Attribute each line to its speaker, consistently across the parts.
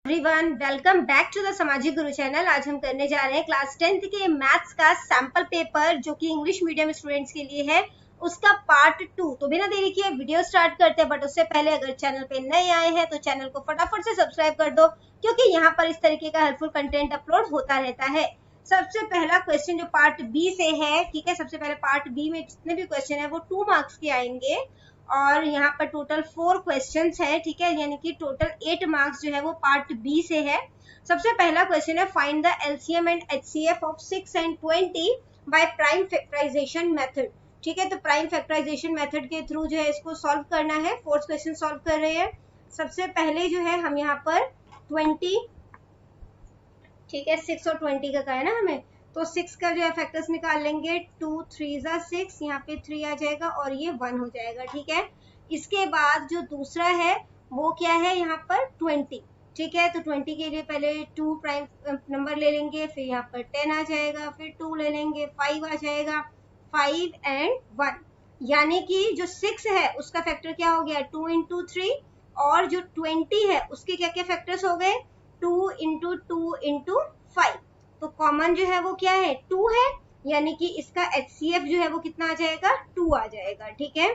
Speaker 1: Everyone, welcome back to the Samajik Guru channel. आज हम करने जा रहे हैं क्लास 10th के मैथ्स का सैंपल पेपर जो कि इंग्लिश मीडियम स्टूडेंट्स के लिए है, उसका पार्ट 2। तो बिना देरी किए वीडियो स्टार्ट करते हैं, बट उससे पहले अगर चैनल पे नए आए हैं तो चैनल को फटाफट से सब्सक्राइब कर दो, क्योंकि यहाँ पर इस तरीके का हेल्पफुल कंटेंट अपलोड होता रहता है। सबसे पहला क्वेश्चन जो पार्ट बी से है, ठीक है। सबसे पहले पार्ट बी में जितने भी क्वेश्चन है वो 2 मार्क्स के आएंगे और यहाँ पर टोटल 4 क्वेश्चंस है, ठीक है। यानी कि टोटल 8 मार्क्स जो है वो पार्ट बी से है। सबसे पहला क्वेश्चन है, find the LCM and HCF of 6 and 20 by prime factorisation method. ठीक है, तो प्राइम फैक्टराइजेशन मेथड के थ्रू जो है इसको सॉल्व करना है। फोर्थ क्वेश्चन सॉल्व कर रहे हैं। सबसे पहले जो है हम यहाँ पर 20, ठीक है, 6 और 20 का है ना हमें, तो 6 का जो है फैक्टर्स निकाल लेंगे। 2 3 6, यहाँ पे 3 आ जाएगा और ये 1 हो जाएगा, ठीक है। इसके बाद जो दूसरा है वो क्या है, यहाँ पर 20, ठीक है। तो 20 के लिए पहले 2 प्राइम नंबर ले लेंगे, फिर यहाँ पर 10 आ जाएगा, फिर 2 ले लेंगे, 5 आ जाएगा, 5 and 1। यानी कि जो 6 है उसका फैक्टर क्या हो गया, 2 into 3, और जो 20 है उसके क्या क्या फैक्टर्स हो गए, 2 into 2 into 5। तो कॉमन जो है वो क्या है, 2 है, यानी कि इसका HCF जो है वो कितना आ जाएगा, 2 आ जाएगा, ठीक है।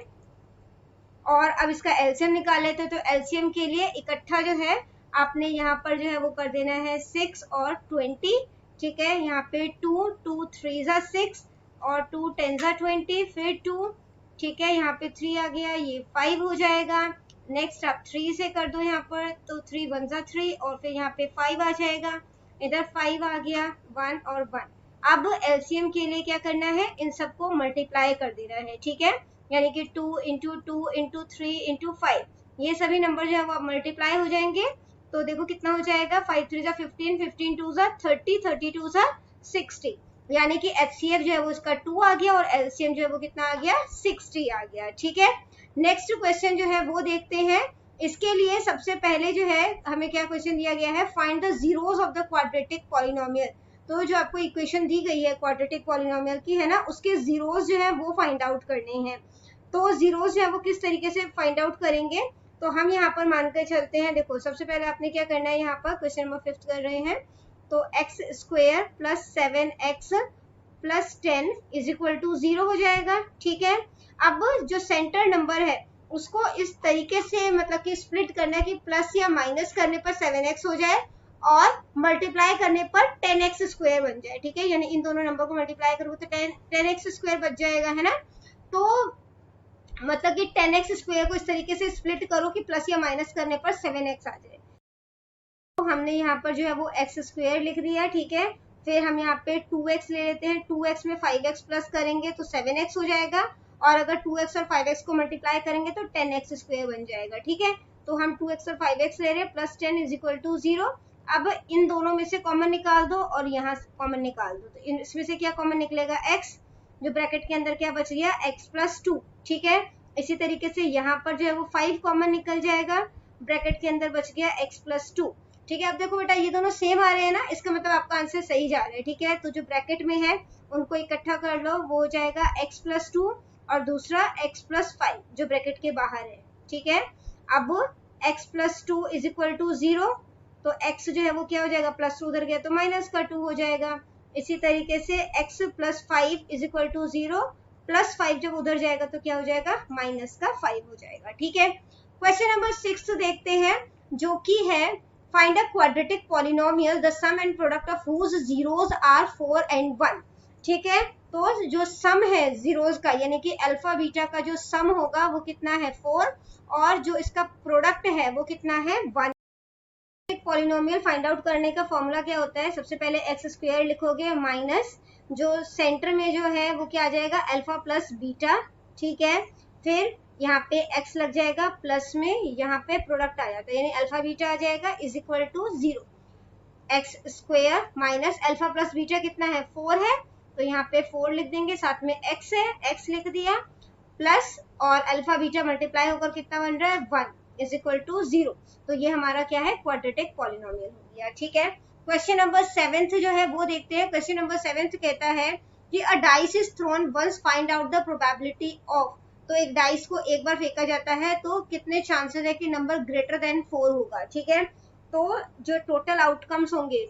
Speaker 1: और अब इसका एलसीएम निकाल लेते हैं, तो एलसीएम के लिए इकट्ठा जो है आपने यहाँ पर जो है वो कर देना है 6 और 20, ठीक है। यहाँ पे 2 2 3 6 और 2 10 20, फिर 2, ठीक है। यहाँ पे 3 आ गया, ये 5 हो जाएगा। नेक्स्ट आप 3 से कर दो यहाँ पर, तो 3 1 3 और फिर यहाँ पे 5 आ जाएगा, इधर 5 आ गया, 1 और 1। अब एलसीएम के लिए क्या करना है, इन सबको मल्टीप्लाई कर देना है, ठीक है। यानी कि 2 into 2 into 3 into 5, ये सभी नंबर जो है वो मल्टीप्लाई हो जाएंगे। तो देखो कितना हो जाएगा, 5 3 15, 15 2 30, 30 2 60। यानी कि HCF जो है वो इसका 2 आ गया और LCM जो है वो कितना आ गया, 60 आ गया, ठीक है। नेक्स्ट क्वेश्चन जो है वो देखते हैं। इसके लिए सबसे पहले जो है हमें क्या क्वेश्चन दिया गया है, find the zeros of the quadratic polynomial. तो जो आपको इक्वेशन दी गई है क्वाड्रेटिक पॉलिनोमियल की है ना, उसके जीरोस जो है वो फाइंड आउट करने हैं। तो जीरोस जो है वो किस तरीके से फाइंड आउट करेंगे, तो हम यहाँ पर मानकर चलते हैं। देखो सबसे पहले आपने क्या करना है, यहाँ पर क्वेश्चन नंबर 5 कर रहे हैं, तो x square plus 7x plus 10 is equal to 0 हो जाएगा, ठीक है। अब जो सेंटर नंबर है उसको इस तरीके से मतलब कि स्प्लिट करना है कि प्लस या माइनस करने पर 7x हो जाए और मल्टीप्लाई करने पर 10x स्क्वायर बन जाए, ठीक है। यानी इन दोनों नंबर को मल्टीप्लाई करोगे तो 10x स्क्वायर बच जाएगा, है ना। तो मतलब कि 10x स्क्वायर को इस तरीके से स्प्लिट करो कि प्लस या माइनस करने पर 7x आ जाए। तो हमने यहाँ पर जो है वो x स्क्वायर लिख दिया, ठीक है। फिर हम यहाँ पे 2x ले लेते हैं, 2x में 5x प्लस करेंगे तो 7x हो जाएगा, और अगर 2x और 5x को मल्टीप्लाई करेंगे तो 10x स्क्वायर बन जाएगा, ठीक है। तो हम 2x और 5x ले रहे हैं, प्लस 10 इज इक्वल टू 0। अब इन दोनों में से कॉमन निकाल दो और यहाँ से कॉमन निकाल दो, तो इसमें से क्या कॉमन निकलेगा, x, जो ब्रैकेट के अंदर क्या बच गया, x प्लस 2, ठीक है। इसी तरीके से यहाँ पर जो है वो 5 कॉमन निकल जाएगा, ब्रैकेट के अंदर बच गया x प्लस 2, ठीक है। अब देखो बेटा ये दोनों सेम आ रहे हैं ना, इसका मतलब आपका आंसर सही जा रहा है, ठीक है। तो जो ब्रैकेट में है उनको इकट्ठा कर लो, वो हो जाएगा x प्लस 2 और दूसरा x प्लस 5 जो ब्रैकेट के बाहर है, ठीक है। अब x plus 2 is equal to 0, तो x जो है वो क्या हो जाएगा, प्लस 2 उधर गया तो माइनस का 2 हो जाएगा। इसी तरीके से x plus 5 is equal to 0, plus 5 जब उधर जाएगा तो क्या हो जाएगा, माइनस का 5 हो जाएगा, ठीक है। क्वेश्चन नंबर 6 देखते हैं, जो कि है find a quadratic polynomial the sum and product of whose zeros are 4 and 1, ठीक है। तो जो सम है जीरोस का, यानी कि अल्फा बीटा का जो सम होगा वो कितना है, 4, और जो इसका प्रोडक्ट है वो कितना है, 1। पॉलिनोमियल फाइंड आउट करने का फॉर्मूला क्या होता है, सबसे पहले एक्स स्क्वायर लिखोगे माइनस जो सेंटर में जो है वो क्या आ जाएगा, अल्फा प्लस बीटा, ठीक है। फिर यहाँ पे x लग जाएगा, प्लस में यहाँ पे प्रोडक्ट आ जाता है, यानी अल्फा बीटा आ जाएगा is equal to 0। X square minus alpha plus beta कितना है, 4 है, तो यहाँ पे 4 लिख देंगे, साथ में x है, x लिख दिया, प्लस और अल्फा बीटा मल्टीप्लाई होकर कितना बन रहा है, 1 इज इक्वल टू 0। तो ये हमारा क्या है, क्वाड्रेटिक पॉलिनोमियल हो गया, ठीक है। क्वेश्चन नंबर 7 जो है वो देखते हैं। क्वेश्चन नंबर 7 कहता है कि a dice is thrown once, find out the probability of. तो एक डाइस को एक बार फेंका जाता है तो कितने चांसेस है कि नंबर ग्रेटर देन 4 होगा, ठीक है। तो जो टोटल आउटकम्स होंगे,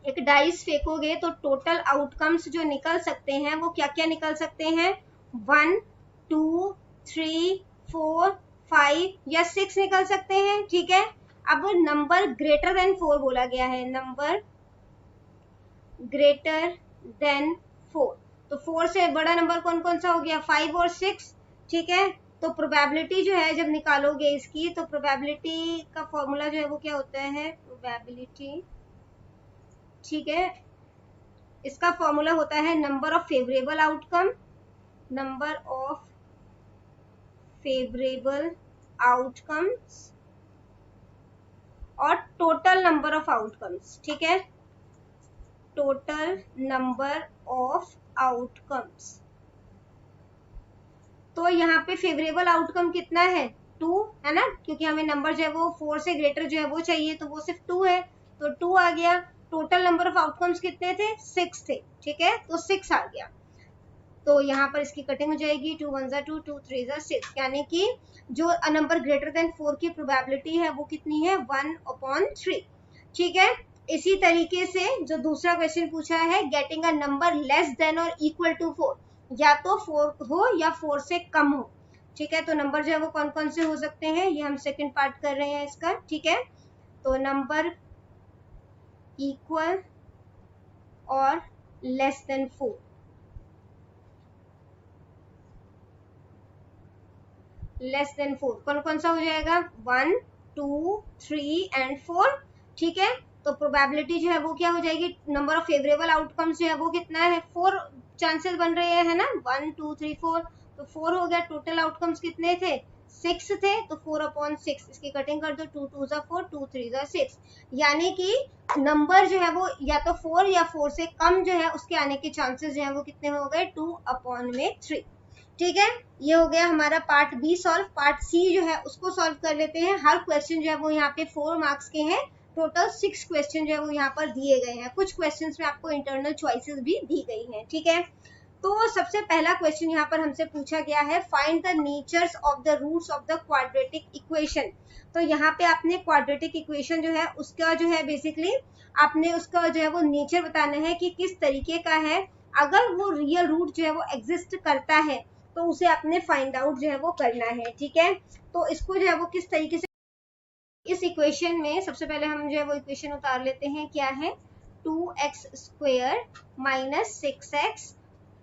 Speaker 1: एक डाइस फेंकोगे तो टोटल आउटकम्स जो निकल सकते हैं वो क्या क्या निकल सकते हैं, 1 2 3 4 5 या 6 निकल सकते हैं। ठीक है, अब नंबर ग्रेटर देन 4 बोला गया है, नंबर ग्रेटर देन 4, तो 4 से बड़ा नंबर कौन कौन सा हो गया, 5 और 6। ठीक है, तो प्रोबेबिलिटी जो है जब निकालोगे इसकी, तो प्रोबेबिलिटी का फॉर्मूला जो है वो क्या होता है, प्रोबेबिलिटी, ठीक है, इसका फॉर्मूला होता है number of favourable outcome, number of favourable outcomes और टोटल नंबर ऑफ आउटकम्स। ठीक है, टोटल नंबर ऑफ आउटकम्स। तो यहाँ पे फेवरेबल आउटकम कितना है, 2 है ना, क्योंकि हमें नंबर जो है वो 4 से ग्रेटर जो है वो चाहिए, तो वो सिर्फ 2 है, तो 2 आ गया। टोटल नंबर ऑफ आउटकम्स कितने थे, 6 थे। ठीक है, तो 6 आ गया। तो यहाँ पर इसकी कटिंग हो जाएगी, 2 1 2 2 3 6, यानी कि जो नंबर ग्रेटर देन 4 की प्रोबेबिलिटी है वो कितनी है, 1/3। ठीक है, इसी तरीके से जो दूसरा क्वेश्चन पूछा है, getting a number less than और इक्वल टू 4, या तो 4 हो या 4 से कम हो। ठीक है, तो नंबर जो है वो कौन कौन से हो सकते हैं, ये हम सेकंड पार्ट कर रहे हैं इसका। ठीक है, तो नंबर इक्वल और लेस देन 4, लेस देन 4 कौन कौन सा हो जाएगा, 1 2 3 एंड 4। ठीक है, तो प्रोबेबिलिटी जो है वो क्या हो जाएगी, नंबर ऑफ फेवरेबल आउटकम्स जो है वो कितना है, 4 चांसेस बन रहे हैं, है ना, 1 2 3 4, तो 4 हो गया। टोटल आउटकम्स कितने थे, 6 थे, तो 4/6, इसकी कटिंग कर दो, 2 2 4 2 3 6, यानी कि नंबर जो है वो या तो 4 या 4 से कम जो है उसके आने के चांसेस जो है वो कितने हो गए, 2/3। ठीक है, ये हो गया हमारा part B solve. Part C जो है उसको सॉल्व कर लेते हैं। हर क्वेश्चन जो है वो यहाँ पे 4 मार्क्स के हैं, टोटल 6 क्वेश्चन जो है वो यहाँ पर दिए गए हैं। कुछ क्वेश्चंस में आपको इंटरनल चॉइसेस भी दी गई हैं। ठीक है, तो सबसे पहला क्वेश्चन यहाँ पर हमसे पूछा गया है, find the natures of the roots of the quadratic equation. तो यहाँ पे आपने क्वाड्रेटिक इक्वेशन जो है उसका जो है बेसिकली आपने उसका जो है वो नेचर बताना है कि किस तरीके का है। अगर वो रियल रूट जो है वो एग्जिस्ट करता है तो उसे आपने फाइंड आउट जो है वो करना है। ठीक है, तो इसको जो है वो किस तरीके से, इस इक्वेशन में सबसे पहले हम जो है वो इक्वेशन उतार लेते हैं, क्या है, 2x² - 6x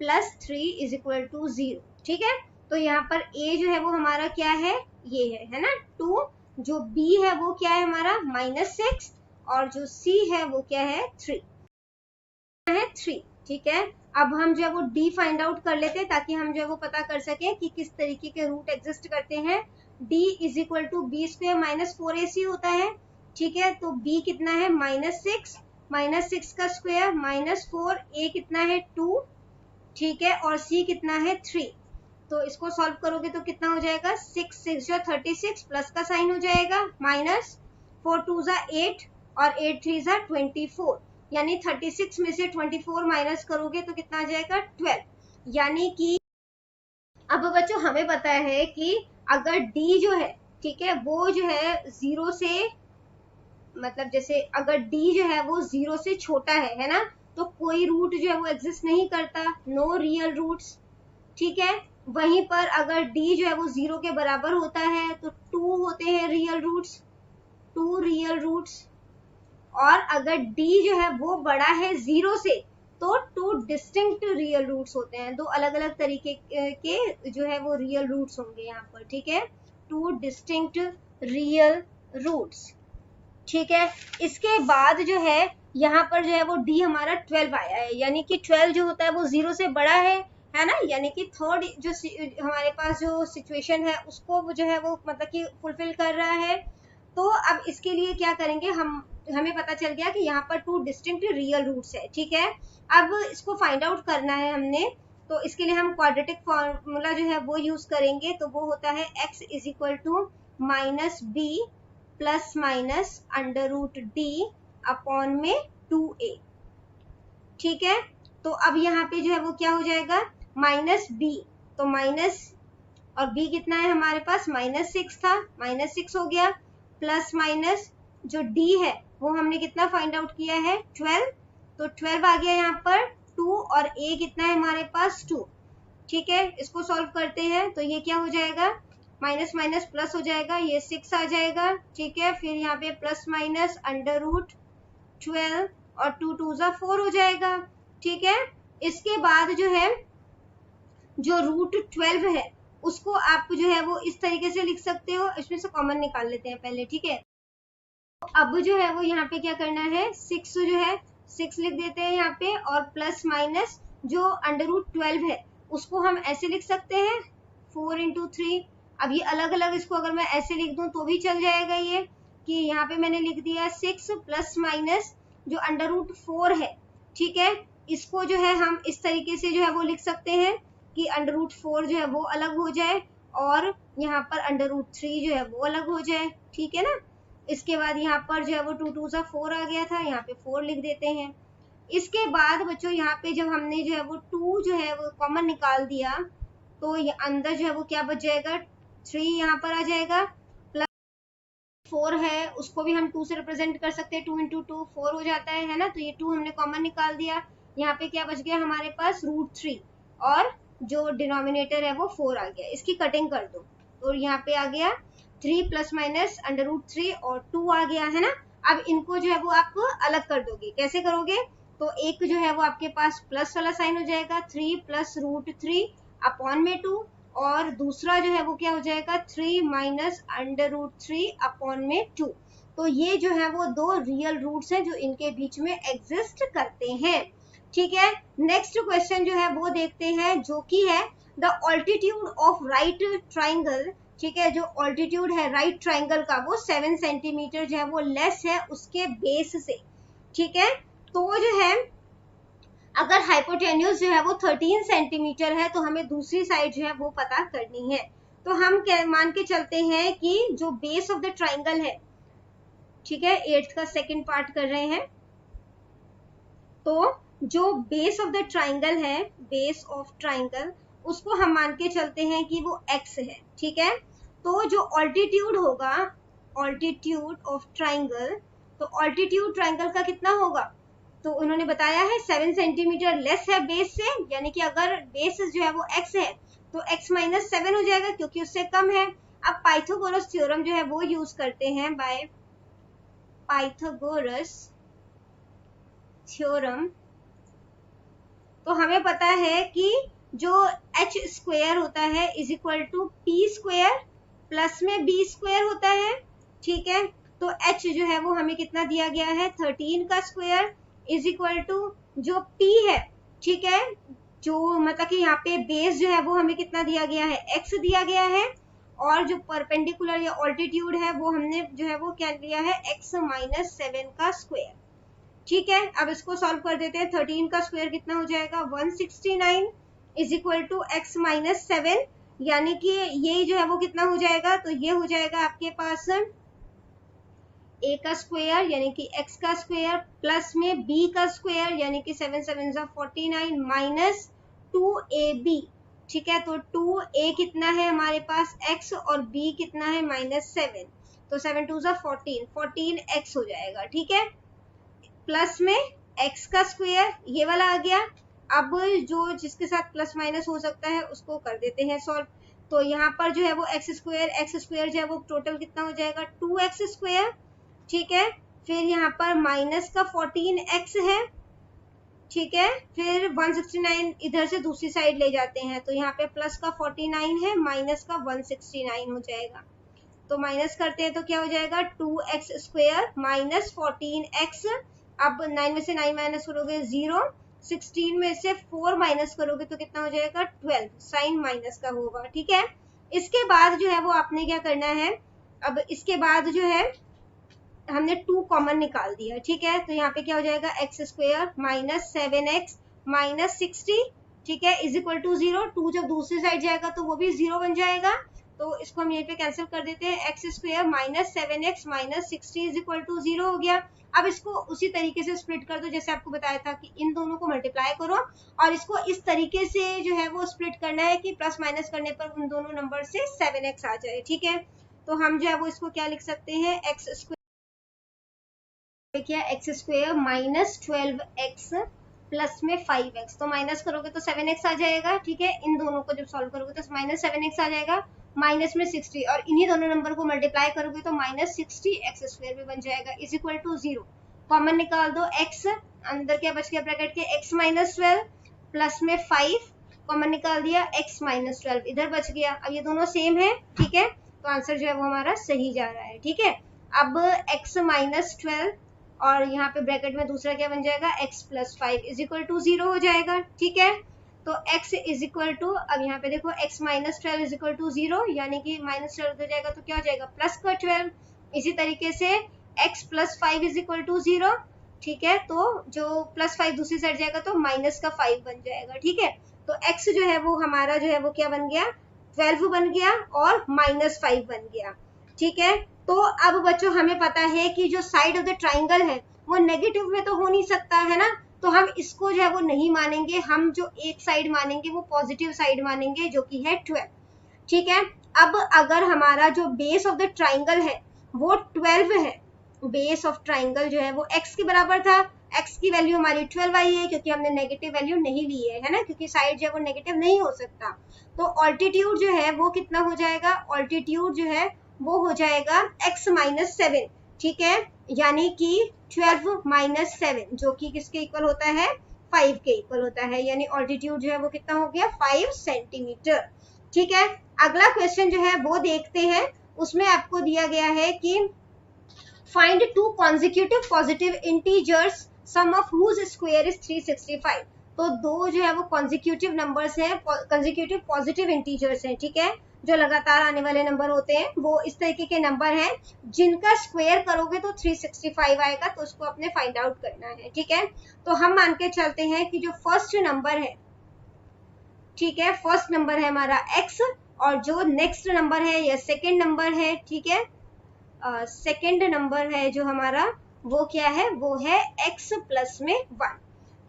Speaker 1: + 3 = 0। ठीक है, तो यहाँ पर a जो है वो हमारा क्या है, ये है ना 2, जो b है वो क्या है हमारा -6, और जो c है वो क्या है 3 है 3। ठीक है, अब हम जो है वो d फाइंड आउट कर लेते हैं ताकि हम जो है वो पता कर सके कि किस तरीके के रूट एग्जिस्ट करते हैं। d = b² - 4ac होता है। ठीक है, तो b कितना है, -6 का स्क्वायर -4, a कितना है 2। ठीक है, और c कितना है 3। तो इसको सॉल्व करोगे तो कितना हो जाएगा, 6 6 36, प्लस का साइन हो जाएगा, -4 2 8 और 8 3 24, यानी 36 में से 24 माइनस करोगे तो कितना आ जाएगा, 12। यानी कि अब बच्चों हमें पता है कि अगर d जो है, ठीक है, वो जो है 0 से, मतलब जैसे अगर d जो है वो 0 से छोटा है ना, तो कोई रूट जो है वो एग्जिस्ट नहीं करता, नो रियल रूट्स। ठीक है, वहीं पर अगर d जो है वो 0 के बराबर होता है तो 2 होते हैं रियल रूट्स, 2 रियल रूट्स। और अगर d जो है वो बड़ा है 0 से तो 2 डिस्टिंक्ट रियल रूट्स होते हैं, 2 अलग अलग तरीके के जो है वो रियल रूट्स होंगे यहाँ पर। ठीक है, 2 डिस्टिंक्ट रियल रूट्स। ठीक है, इसके बाद जो है यहाँ पर जो है वो d हमारा 12 आया है, यानी कि 12 जो होता है वो 0 से बड़ा है ना, यानी कि थर्ड जो हमारे पास जो सिचुएशन है उसको वो जो है वो मतलब कि फुलफिल कर रहा है। तो अब इसके लिए क्या करेंगे, हमें पता चल गया कि यहाँ पर 2 डिस्टिंक्ट रियल रूट्स है। ठीक है, अब इसको फाइंड आउट करना है हमने, तो इसके लिए हम क्वाड्रेटिक फॉर्मूला जो है वो यूज करेंगे। तो वो होता है x = -b ± √d / 2a। ठीक है, तो अब यहाँ पे जो है वो क्या हो जाएगा, -b, तो माइनस, और b कितना है हमारे पास, -6 था, -6 हो गया, प्लस माइनस जो d है वो हमने कितना फाइंड आउट किया है 12, तो 12 आ गया यहाँ पर 2 और a कितना है हमारे पास 2। ठीक है, इसको सॉल्व करते हैं तो ये क्या हो जाएगा, माइनस माइनस प्लस हो जाएगा, ये 6 आ जाएगा। ठीक है, फिर यहाँ पे प्लस माइनस अंडर रूट 12 और 2 2 जा 4 हो जाएगा। ठीक है, इसके बाद जो है जो रूट 12 है उसको आप जो है वो इस तरीके से लिख सकते हो, इसमें से कॉमन निकाल लेते हैं पहले। ठीक है, अब जो है वो यहाँ पे क्या करना है, 6 जो है 6 लिख देते हैं यहाँ पे, और प्लस माइनस जो अंडर रूट 12 है उसको हम ऐसे लिख सकते हैं 4 इंटू 3। अब ये अलग अलग इसको अगर मैं ऐसे लिख दूं तो भी चल जाएगा, ये कि यहाँ पे मैंने लिख दिया 6 प्लस माइनस जो अंडर रूट 4 है। ठीक है, इसको जो है हम इस तरीके से जो है वो लिख सकते हैं कि अंडर रूट 4 जो है वो अलग हो जाए और यहाँ पर अंडर रूट 3 जो है वो अलग हो जाए। ठीक है ना, इसके बाद यहाँ पर जो है वो 2 2 जा 4 आ गया था, यहाँ पे 4 लिख देते हैं। इसके बाद बच्चों यहाँ पे जब हमने जो है वो 2 जो है वो कॉमन निकाल दिया तो ये अंदर जो है वो क्या बच जाएगा, 3 यहाँ पर आ जाएगा, प्लस 4 है उसको भी हम 2 से रिप्रेजेंट कर सकते हैं, 2 इंटू 2 4 हो जाता है ना, तो ये 2 हमने कॉमन निकाल दिया। यहाँ पे क्या बच गया हमारे पास रूट 3 और जो डिनोमिनेटर है वो 4 आ गया। इसकी कटिंग कर दो तो यहाँ पे आ गया 3 प्लस माइनस अंडर रूट 3 और 2 आ गया है ना। अब इनको जो है वो आप अलग कर दोगे, कैसे करोगे, तो एक जो है वो आपके पास प्लस वाला साइन हो जाएगा 3 प्लस रूट 3 अपॉन में 2, और दूसरा जो है वो क्या हो जाएगा 3 माइनस अंडर रूट 3 अपॉन में 2। तो ये जो है वो दो रियल रूट्स हैं जो इनके बीच में एग्जिस्ट करते हैं। ठीक है, नेक्स्ट क्वेश्चन जो है वो देखते हैं जो कि है the altitude of right triangle. ठीक है, जो ऑल्टीट्यूड है राइट ट्राइंगल का वो 7 सेंटीमीटर जो है वो लेस है उसके बेस से। ठीक है, तो जो है अगर हाइपोटेन्यूज जो है वो 13 सेंटीमीटर है तो हमें दूसरी साइड जो है वो पता करनी है। तो हम मान के चलते हैं कि जो बेस ऑफ द ट्राइंगल है, ठीक है 8th का सेकंड पार्ट कर रहे हैं, तो जो बेस ऑफ द ट्राइंगल है, बेस ऑफ ट्राइंगल उसको हम मान के चलते हैं कि वो x है। ठीक है, तो जो ऑल्टीट्यूड होगा, ऑल्टीट्यूड ऑफ ट्राइंगल, तो ऑल्टीट्यूड ट्राइंगल का कितना होगा, तो उन्होंने बताया है 7 सेंटीमीटर लेस है बेस से, यानी कि अगर बेस जो है वो x है तो x माइनस 7 हो जाएगा क्योंकि उससे कम है। अब पाइथागोरस थ्योरम जो है वो यूज करते हैं, बाय पाइथागोरस थ्योरम, तो हमें पता है कि जो h स्क्वायर होता है is equal to p square plus में बी स्क्वायर होता है। ठीक है, तो h जो है वो हमें कितना दिया गया है 13 का स्क्वायर इज इक्वल टू जो p है, ठीक है, जो मतलब कि यहाँ पे बेस जो है वो हमें कितना दिया गया है x दिया गया है, और जो परपेंडिकुलर या ऑल्टीट्यूड है वो हमने जो है वो क्या लिया है x माइनस 7 का स्क्वायर। ठीक है, अब इसको सॉल्व कर देते हैं। 13 का स्क्वायर कितना हो जाएगा 169 is equal to x minus 7, यानी कि ये जो है वो कितना हो जाएगा, तो ये हो जाएगा आपके पास a का स्क्वायर यानी कि x का स्क्वायर प्लस में b का स्क्वायर यानी कि 7 7 49 माइनस 2ab। ठीक है, तो 2a कितना है हमारे पास x और b कितना है माइनस 7, तो 7 2 14, 14x हो जाएगा। ठीक है, प्लस में x का स्क्वायर ये वाला आ गया। अब जो जिसके साथ प्लस माइनस हो सकता है उसको कर देते हैं सॉल्व, तो यहाँ पर जो है वो x स्क्वायर जो है वो टोटल कितना हो जाएगा 2x स्क्वायर। ठीक है, फिर यहाँ पर माइनस का 14x है। ठीक है, फिर 169 इधर से दूसरी साइड ले जाते हैं तो यहाँ पे प्लस का 49 है, माइनस का 169 हो जाएगा, तो माइनस करते हैं तो क्या हो जाएगा 2x स्क्वायर माइनस 14x। अब 9 में से 9 माइनस करोगे 0, 16 में से 4 माइनस करोगे तो कितना हो जाएगा 12, साइन माइनस का होगा। ठीक है, इसके बाद जो है वो आपने क्या करना है, अब इसके बाद जो है हमने 2 कॉमन निकाल दिया। ठीक है, तो यहाँ पे क्या हो जाएगा x square minus 7x minus 60, ठीक है, इज इक्वल टू 0। 2 जब दूसरी साइड जाएगा तो वो भी 0 बन जाएगा, तो इसको हम यहीं पे कैंसिल कर देते हैं। x square minus 7x minus 60 is equal to 0 हो गया। अब इसको उसी तरीके से स्प्लिट कर दो जैसे आपको बताया था कि इन दोनों को मल्टीप्लाई करो और इसको इस तरीके से जो है वो स्प्लिट करना है कि प्लस माइनस करने पर उन दोनों नंबर से 7x आ जाए। ठीक है, तो हम जो है वो इसको क्या लिख सकते हैं, एक्स स्क्वायर, क्या x square minus 12x plus में 5x, तो माइनस करोगे तो 7x आ जाएगा, ठीक है। इन दोनों को जब सॉल्व करोगे तो माइनस 7x आ जाएगा, माइनस में 60, और इन्हीं दोनों नंबर को मल्टीप्लाई करोगे तो माइनस 60x स्क्वायर भी बन जाएगा, इज इक्वल टू 0। कॉमन निकाल दो, x अंदर क्या बच गया ब्रैकेट के, x माइनस 12 प्लस में 5, कॉमन निकाल दिया, x माइनस 12 इधर बच गया। अब ये दोनों सेम है, ठीक है, तो आंसर जो है वो हमारा सही जा रहा है, ठीक है। अब x माइनस 12 और यहाँ पे ब्रैकेट में दूसरा क्या बन जाएगा, x plus 5 is equal to 0 हो जाएगा, ठीक है। तो x इज इक्वल टू, अब यहाँ पे देखो x minus 12 is equal to 0, यानी कि माइनस 12 हो जाएगा तो क्या हो जाएगा, प्लस का 12। इसी तरीके से x plus 5 is equal to 0, ठीक है, तो जो प्लस 5 दूसरी साइड जाएगा तो माइनस का 5 बन जाएगा, ठीक है। तो x जो है वो हमारा जो है वो क्या बन गया, 12 बन गया और माइनस 5 बन गया, ठीक है। तो अब बच्चों हमें पता है कि जो साइड ऑफ द ट्राइंगल है वो नेगेटिव में तो हो नहीं सकता है ना, तो हम इसको जो है वो नहीं मानेंगे, हम जो एक साइड मानेंगे वो पॉजिटिव साइड मानेंगे जो कि है 12, ठीक है। अब अगर हमारा जो बेस ऑफ द ट्राइंगल है वो 12 है, बेस ऑफ ट्राइंगल जो है वो x के बराबर था, x की वैल्यू हमारी 12 आई है क्योंकि हमने नेगेटिव वैल्यू नहीं ली है ना, क्योंकि साइड जो है वो नेगेटिव नहीं हो सकता। तो ऑल्टीट्यूड जो है वो कितना हो जाएगा, ऑल्टीट्यूड जो है वो हो जाएगा x माइनस 7, ठीक है, यानी कि 12 माइनस 7 जो कि किसके इक्वल होता है, 5 के इक्वल होता है, यानी ऑल्टीट्यूड जो है वो कितना हो गया, 5 सेंटीमीटर, ठीक है। अगला क्वेश्चन जो है वो देखते हैं, उसमें आपको दिया गया है कि find two consecutive positive integers sum of whose square is 365। तो दो जो है वो consecutive numbers हैं, consecutive positive integers हैं, ठीक है, जो लगातार आने वाले नंबर होते हैं, वो इस तरीके के नंबर हैं जिनका स्क्वायर करोगे तो 365 आएगा, तो उसको अपने फाइंड आउट करना है, ठीक है। तो हम मान के चलते हैं कि जो फर्स्ट नंबर है, ठीक है, फर्स्ट नंबर है हमारा x, और जो नेक्स्ट नंबर है या सेकेंड नंबर है, ठीक है, सेकेंड नंबर है जो हमारा वो क्या है, वो है x प्लस में 1,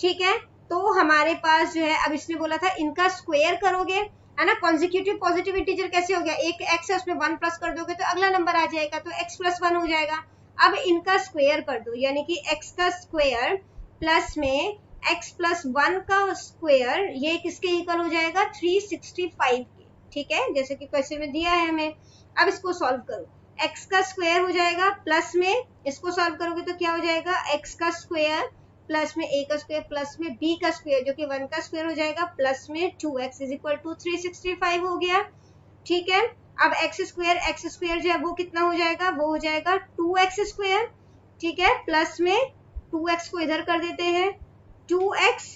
Speaker 1: ठीक है। तो हमारे पास जो है, अब इसने बोला था इनका स्क्वायर करोगे, है ना, कॉन्जिक्यूटिव पॉजिटिव इंटीजर कैसे हो गया, एक x है उसमें 1 प्लस कर दोगे तो अगला नंबर आ जाएगा, तो x प्लस 1 हो जाएगा। अब इनका स्क्वायर कर दो, यानी कि x का स्क्वायर प्लस में x प्लस 1 का स्क्वायर, ये किसके इक्वल हो जाएगा, 365 के, ठीक है, जैसे कि क्वेश्चन में दिया है हमें। अब इसको सॉल्व करो, x का स्क्वायर हो जाएगा प्लस में, इसको सॉल्व करोगे तो क्या हो जाएगा, x का स्क्वायर प्लस में a का स्क्वायर प्लस में b का स्क्वायर जो कि 1 का स्क्वायर हो जाएगा प्लस में 2x इज इक्वल टू 365 हो गया, ठीक है। अब x स्क्वायर जो है वो कितना हो जाएगा, वो हो जाएगा 2x स्क्वायर, ठीक है, प्लस में 2x को इधर कर देते हैं 2x,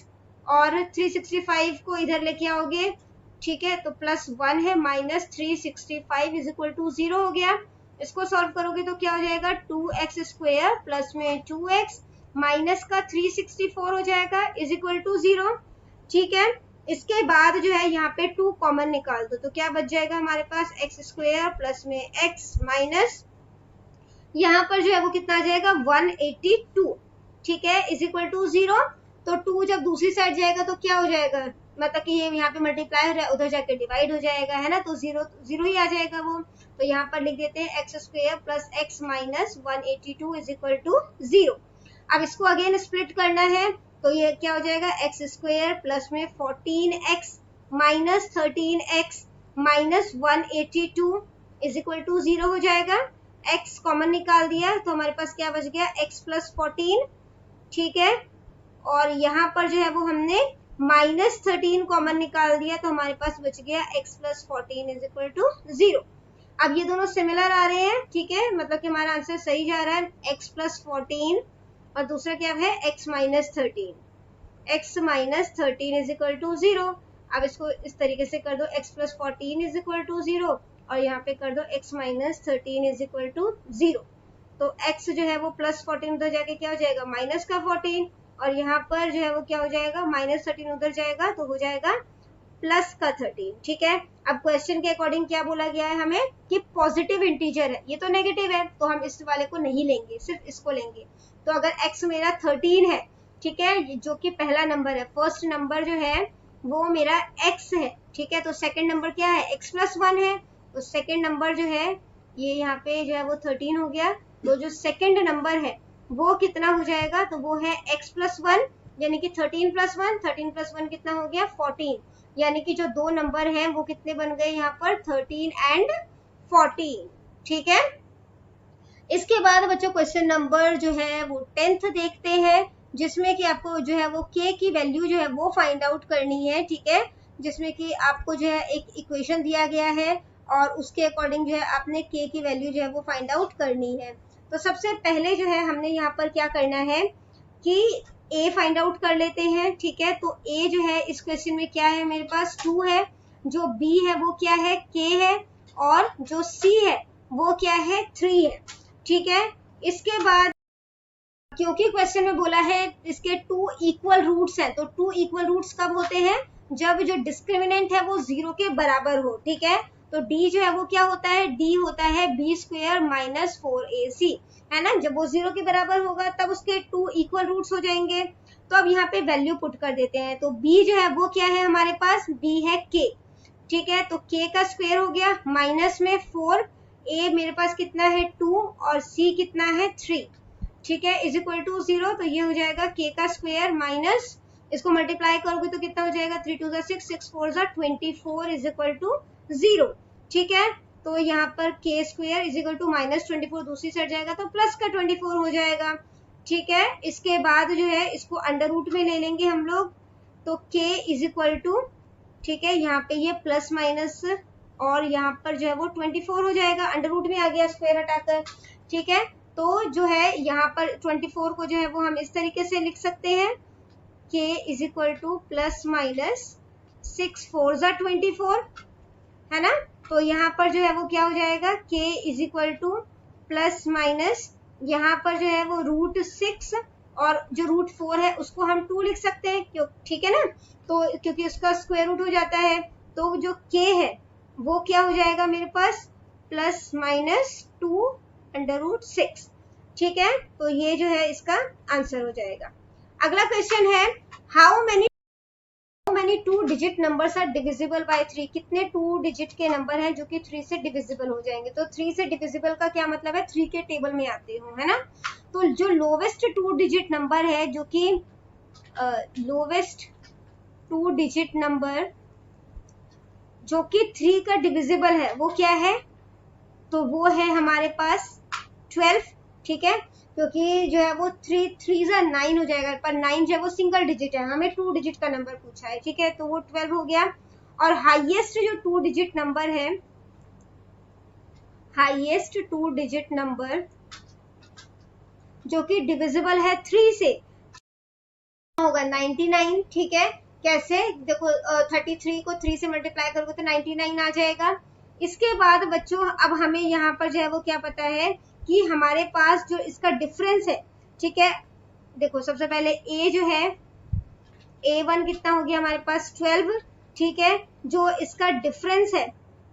Speaker 1: और 365 को इधर लेके आओगे, ठीक है, तो प्लस 1 है माइनस 365 इज इक्वल टू 0 हो गया। इसको सॉल्व करोगे तो क्या हो जाएगा, 2x स्क्वायर प्लस में 2x माइनस का 364 हो जाएगा इज इक्वल टू 0, ठीक है। इसके बाद जो है यहाँ पे 2 कॉमन निकाल दो, तो क्या बच जाएगा हमारे पास, x स्क्वायर प्लस में x माइनस यहाँ पर जो है वो कितना आ जाएगा 182, ठीक है, इज इक्वल टू 0। तो 2 जब दूसरी साइड जाएगा तो क्या हो जाएगा, मतलब कि ये यहाँ पे मल्टीप्लाई हो रहा है, उधर जाके डिवाइड हो जाएगा, है ना, तो 0 ही आ जाएगा वो। तो यहाँ पर लिख देते हैं x square plus x minus 182 is equal to 0। अब इसको अगेन स्प्लिट करना है, तो ये क्या हो जाएगा, x स्क्वायर प्लस में 14x minus 13x minus 182 is equal to 0 हो जाएगा। x कॉमन निकाल दिया तो हमारे पास क्या बच गया, x प्लस 14, ठीक है, और यहाँ पर जो है वो हमने माइनस 13 कॉमन निकाल दिया तो हमारे पास बच गया x plus 14 is equal to 0। अब ये दोनों सिमिलर आ रहे हैं, ठीक है, मतलब कि हमारा आंसर सही जा रहा है, x प्लस 14 और दूसरा क्या है x minus 13, x minus 13 is equal to 0। अब इसको इस तरीके से कर दो, x plus 14 is equal to 0 और यहाँ पे कर दो x minus 13 is equal to 0। तो x जो है वो प्लस 14 उधर जाके क्या हो जाएगा, माइनस का 14, और यहाँ पर जो है वो क्या हो जाएगा, माइनस 13 उधर जाएगा तो हो जाएगा प्लस का 13, ठीक है। अब क्वेश्चन के अकॉर्डिंग क्या बोला गया है हमें कि पॉजिटिव इंटीजर है, ये तो नेगेटिव है तो हम इस वाले को नहीं लेंगे, सिर्फ इसको लेंगे। तो अगर x मेरा 13 है, ठीक है, जो कि पहला नंबर है, फर्स्ट नंबर जो है वो मेरा x है, ठीक है, तो सेकंड नंबर क्या है, x प्लस 1 है, तो सेकंड नंबर जो है ये यहाँ पे जो है वो 13 हो गया। तो जो सेकंड नंबर है वो कितना हो जाएगा, तो वो है x + 1, यानी कि 13 + 1, 13 + 1 कितना हो गया 14, यानी कि जो दो नंबर हैं वो कितने बन गए यहाँ पर 13 एंड 14। ठीक है, इसके बाद बच्चों क्वेश्चन नंबर जो है वो 10th देखते हैं, जिसमें कि आपको जो है वो k की वैल्यू जो है वो फाइंड आउट करनी है। ठीक है, जिसमें कि आपको जो है एक इक्वेशन दिया गया है और उसके अकॉर्डिंग जो है आपने k की वैल्यू जो है वो फाइंड आउट करनी है। तो सबसे पहले जो है हमने यहाँ पर क्या करना है कि a फाइंड आउट कर लेते हैं। ठीक है, तो a जो है इस क्वेश्चन में क्या है, मेरे पास 2 है, जो b है वो क्या है k है, और जो c है वो क्या है 3 है। ठीक है, इसके बाद क्योंकि क्वेश्चन में बोला है इसके 2 इक्वल रूट्स हैं, तो 2 इक्वल रूट्स कब होते हैं, जब जो डिस्क्रिमिनेंट है वो 0 के बराबर हो। ठीक है, तो d जो है वो क्या होता है, d होता है b² - 4ac, है ना। जब वो 0 के बराबर होगा तब उसके 2 इक्वल रूट्स हो जाएंगे। तो अब यहाँ पे वैल्यू पुट कर देते हैं। तो b जो है वो क्या है हमारे पास, b है k। ठीक है, तो k का स्क्वायर हो गया, माइनस में 4, a मेरे पास कितना है 2 और c कितना है 3। ठीक है, इज इक्वल टू 0, तो ये हो जाएगा k का स्क्वायर माइनस, इसको मल्टीप्लाई करोगे तो कितना हो जाएगा 3 2 6 6 4 24 इज इक्वल टू 0। ठीक है, तो यहाँ पर k square is equal to -24 दूसरी साइड जाएगा तो प्लस का 24 हो जाएगा। ठीक है, इसके बाद जो है इसको अंडर रूट में ले लेंगे हम लोग, तो k इज इक्वल टू, ठीक है, यहाँ पे ये प्लस माइनस और यहाँ पर जो है वो 24 हो जाएगा, अंडर रूट में आ गया स्क्वायर हटाकर। ठीक है, तो जो है यहाँ पर 24 को जो है वो हम इस तरीके से लिख सकते हैं, k is equal two plus minus 6 4 24, है ना। तो यहाँ पर जो है वो क्या हो जाएगा, k is equal two plus minus, यहाँ पर जो है वो √6 और जो √4 है उसको हम 2 लिख सकते हैं, क्यों, ठीक है ना, तो क्योंकि उसका स्क्वायर रूट हो जाता है। तो जो k है वो क्या हो जाएगा मेरे पास, प्लस माइनस 2√6। ठीक है, तो ये जो है इसका आंसर हो जाएगा। अगला क्वेश्चन है, how many 2 digit numbers are divisible by 3, कितने 2 डिजिट के नंबर हैं जो कि 3 से डिविजिबल हो जाएंगे। तो 3 से डिविजिबल का क्या मतलब है, 3 के टेबल में आते हो, है ना। तो जो लोवेस्ट 2 डिजिट नंबर है, जो कि लोवेस्ट 2 डिजिट नंबर जो कि 3 का डिविजिबल है वो क्या है, तो वो है हमारे पास 12। ठीक है, क्योंकि जो है वो 3 3 9 हो जाएगा, पर 9 जो है वो सिंगल डिजिट है, हमें 2 डिजिट का नंबर पूछा है। ठीक है, तो वो 12 हो गया। और हाईएस्ट जो 2 डिजिट नंबर है, हाईएस्ट 2 डिजिट नंबर जो कि डिविजिबल है 3 से होगा 99। ठीक है, कैसे, देखो 33 को 3 से मल्टीप्लाई करोगे तो 99 आ जाएगा। इसके बाद बच्चों अब हमें यहाँ पर जो है वो क्या पता है कि हमारे पास जो इसका डिफरेंस है, ठीक है, देखो सबसे पहले a जो है a1 कितना हो गया हमारे पास 12। ठीक है, जो इसका डिफरेंस है,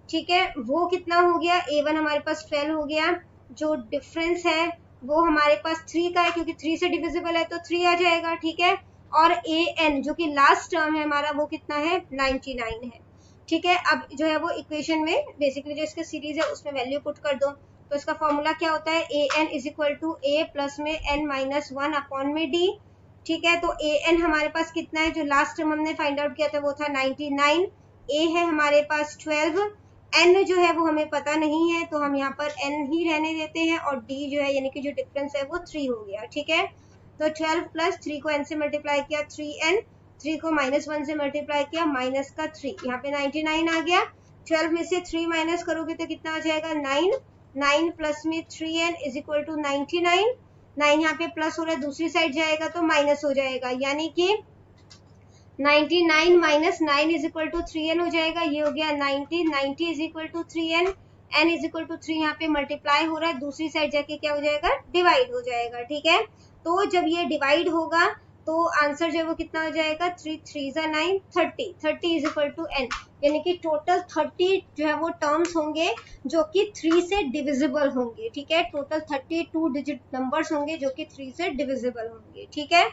Speaker 1: ठीक है, वो कितना हो गया, a1 हमारे पास 12 हो गया। जो डिफरेंस है वो हमारे पास 3 का है, क्योंकि 3 से डिविजिबल है तो 3 आ जाएगा। ठीक है, और an जो कि लास्ट टर्म है हमारा वो कितना है 99 है। ठीक है, अब जो है वो इक्वेशन में बेसिकली जो इसके सीरीज है उसमें वैल्यू पुट कर दो। तो इसका फॉर्मूला क्या होता है, an is equal to a plus में n-1 अपॉन में d। ठीक है, तो an हमारे पास कितना है, जो लास्ट टर्म हमने फाइंड आउट किया था वो था 99, a है हमारे पास 12, n जो है वो हमें पता नहीं है तो हम यहाँ पर n ही रहने देते हैं, और d जो है यानी कि जो डिफरेंस है वो 3 हो गया। ठीक है, तो 12 प्लस 3 को n से मल्टीप्लाई किया 3n, 3 को -1 से मल्टीप्लाई किया माइनस का 3, यहाँ पे 99 आ गया। 12 में से 3 माइनस करोगे तो कितना आ जाएगा 9, 9 प्लस में 3n इज इक्वल टू 99, 9 यहाँ पे प्लस हो रहा है दूसरी साइड जाएगा तो माइनस हो जाएगा, यानी कि 99 minus 9 is equal to 3n हो जाएगा। ये हो गया 90, 90 is equal to 3n, n is equal to 3 यहाँ पे मल्टीप्लाई हो रहा है, दूसरी साइड जाके क्या हो जाएगा, डिवाइड हो जाएगा। ठीक है, तो जब ये डिवाइड होगा तो आंसर जो है वो कितना हो जाएगा, 3 3 9 30, 30 इज इक्वल टू n, यानी कि टोटल 30 जो है वो टर्म्स होंगे जो कि 3 से डिविजिबल होंगे। ठीक है, टोटल 32 डिजिट नंबर्स होंगे जो कि 3 से डिविजिबल होंगे। ठीक है,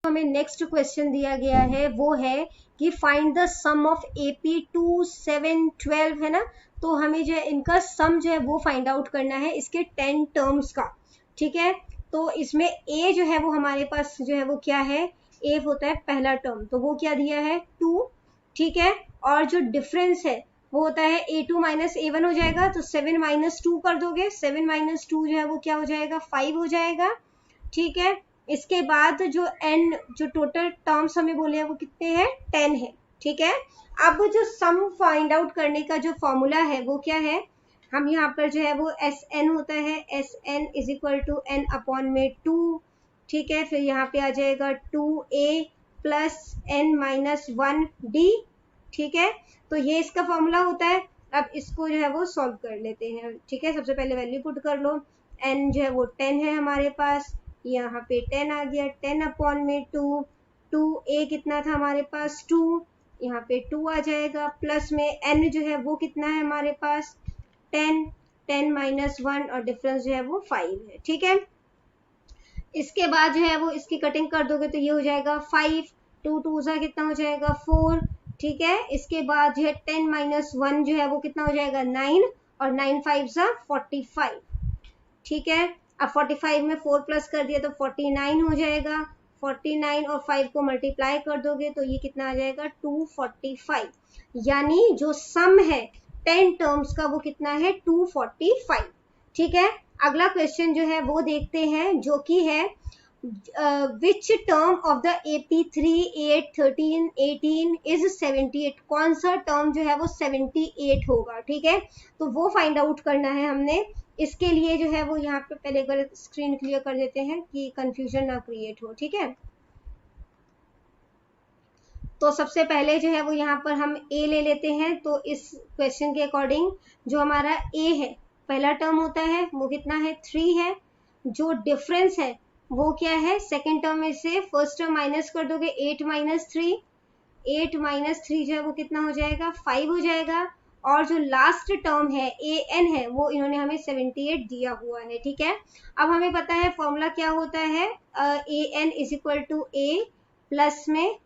Speaker 1: हमें नेक्स्ट क्वेश्चन दिया गया है वो है कि find the sum of AP 2, 7, 12 है ना। तो हमें जो है इनका सम जो है वो फाइंड आउट करना है इसके 10 टर्म्स का, ठीक है। तो इसमें A जो है वो हमारे पास जो है वो क्या है, A होता है पहला टर्म, तो वो क्या दिया है 2, ठीक है। और जो डिफरेंस है वो होता है A2 माइनस A1 हो जाएगा, तो 7 माइनस 2 कर दोगे, 7 माइनस 2 जो है वो क्या हो जाएगा 5 हो जाएगा, ठीक है। इसके बाद जो n जो टोटल टर्म्स हमें बोले हैं वो कितने हैं 10 है, ठीक है। अब जो सम फाइंड आउट करने का जो फॉर्मूला है वो क्या है, हम यहाँ पर जो है वो Sn होता है, Sn is equal to n upon में 2, ठीक है। फिर यहाँ पे आ जाएगा 2a plus n minus 1d, ठीक है। तो ये इसका फॉर्मूला होता है। अब इसको जो है वो सॉल्व कर लेते हैं, ठीक है। सबसे पहले वैल्यू पुट कर लो, n जो है वो 10 है हमारे पास, यहाँ पे 10 आ गया, 10 अपॉन में 2, 2a कितना था हमारे पास 2, यहाँ पे 2 आ जाएगा, प्लस में n जो है वो कितना है हमारे पास 10, 10 माइनस 1 और डिफरेंस जो है वो 5 है, ठीक है। इसके बाद जो है वो इसकी कटिंग कर दोगे तो ये हो जाएगा 5, 2 2 सा कितना हो जाएगा 4, ठीक है। इसके बाद जो है 10 माइनस 1 जो है वो कितना हो जाएगा 9 और 9 5 सा 45, ठीक है। अब 45 में 4 प्लस कर दिया तो 49 हो जाएगा, 49 और 5 को मल्टीप्लाई कर दोगे तो ये कितना आ जाएगा 245, यानी जो सम है 10 टर्म्स का वो कितना है 245, ठीक है। अगला क्वेश्चन जो है वो देखते हैं जो कि है which term of the AP 3, 8, 13, 18 is 78, कौन सा टर्म जो है वो 78 होगा, ठीक है। तो वो फाइंड आउट करना है हमने। इसके लिए जो है वो यहाँ पे पहले एक बार स्क्रीन क्लियर कर देते हैं कि कंफ्यूजन ना क्रिएट हो, ठीक है। तो सबसे पहले जो है वो यहाँ पर हम A ले लेते हैं। तो इस क्वेश्चन के अकॉर्डिंग जो हमारा A है पहला टर्म होता है वो कितना है 3 है, जो डिफरेंस है वो क्या है सेकेंड टर्म में से फर्स्ट टर्म माइनस कर दोगे 8 माइनस 3, 8 माइनस 3 जो है वो कितना हो जाएगा 5 हो जाएगा, और जो लास्ट टर्म है an है वो इन्होंने हमें 78 दिया हुआ है, ठीक है। अब हमें पता है फॉर्मूला क्या होता है, an is equal to a plus में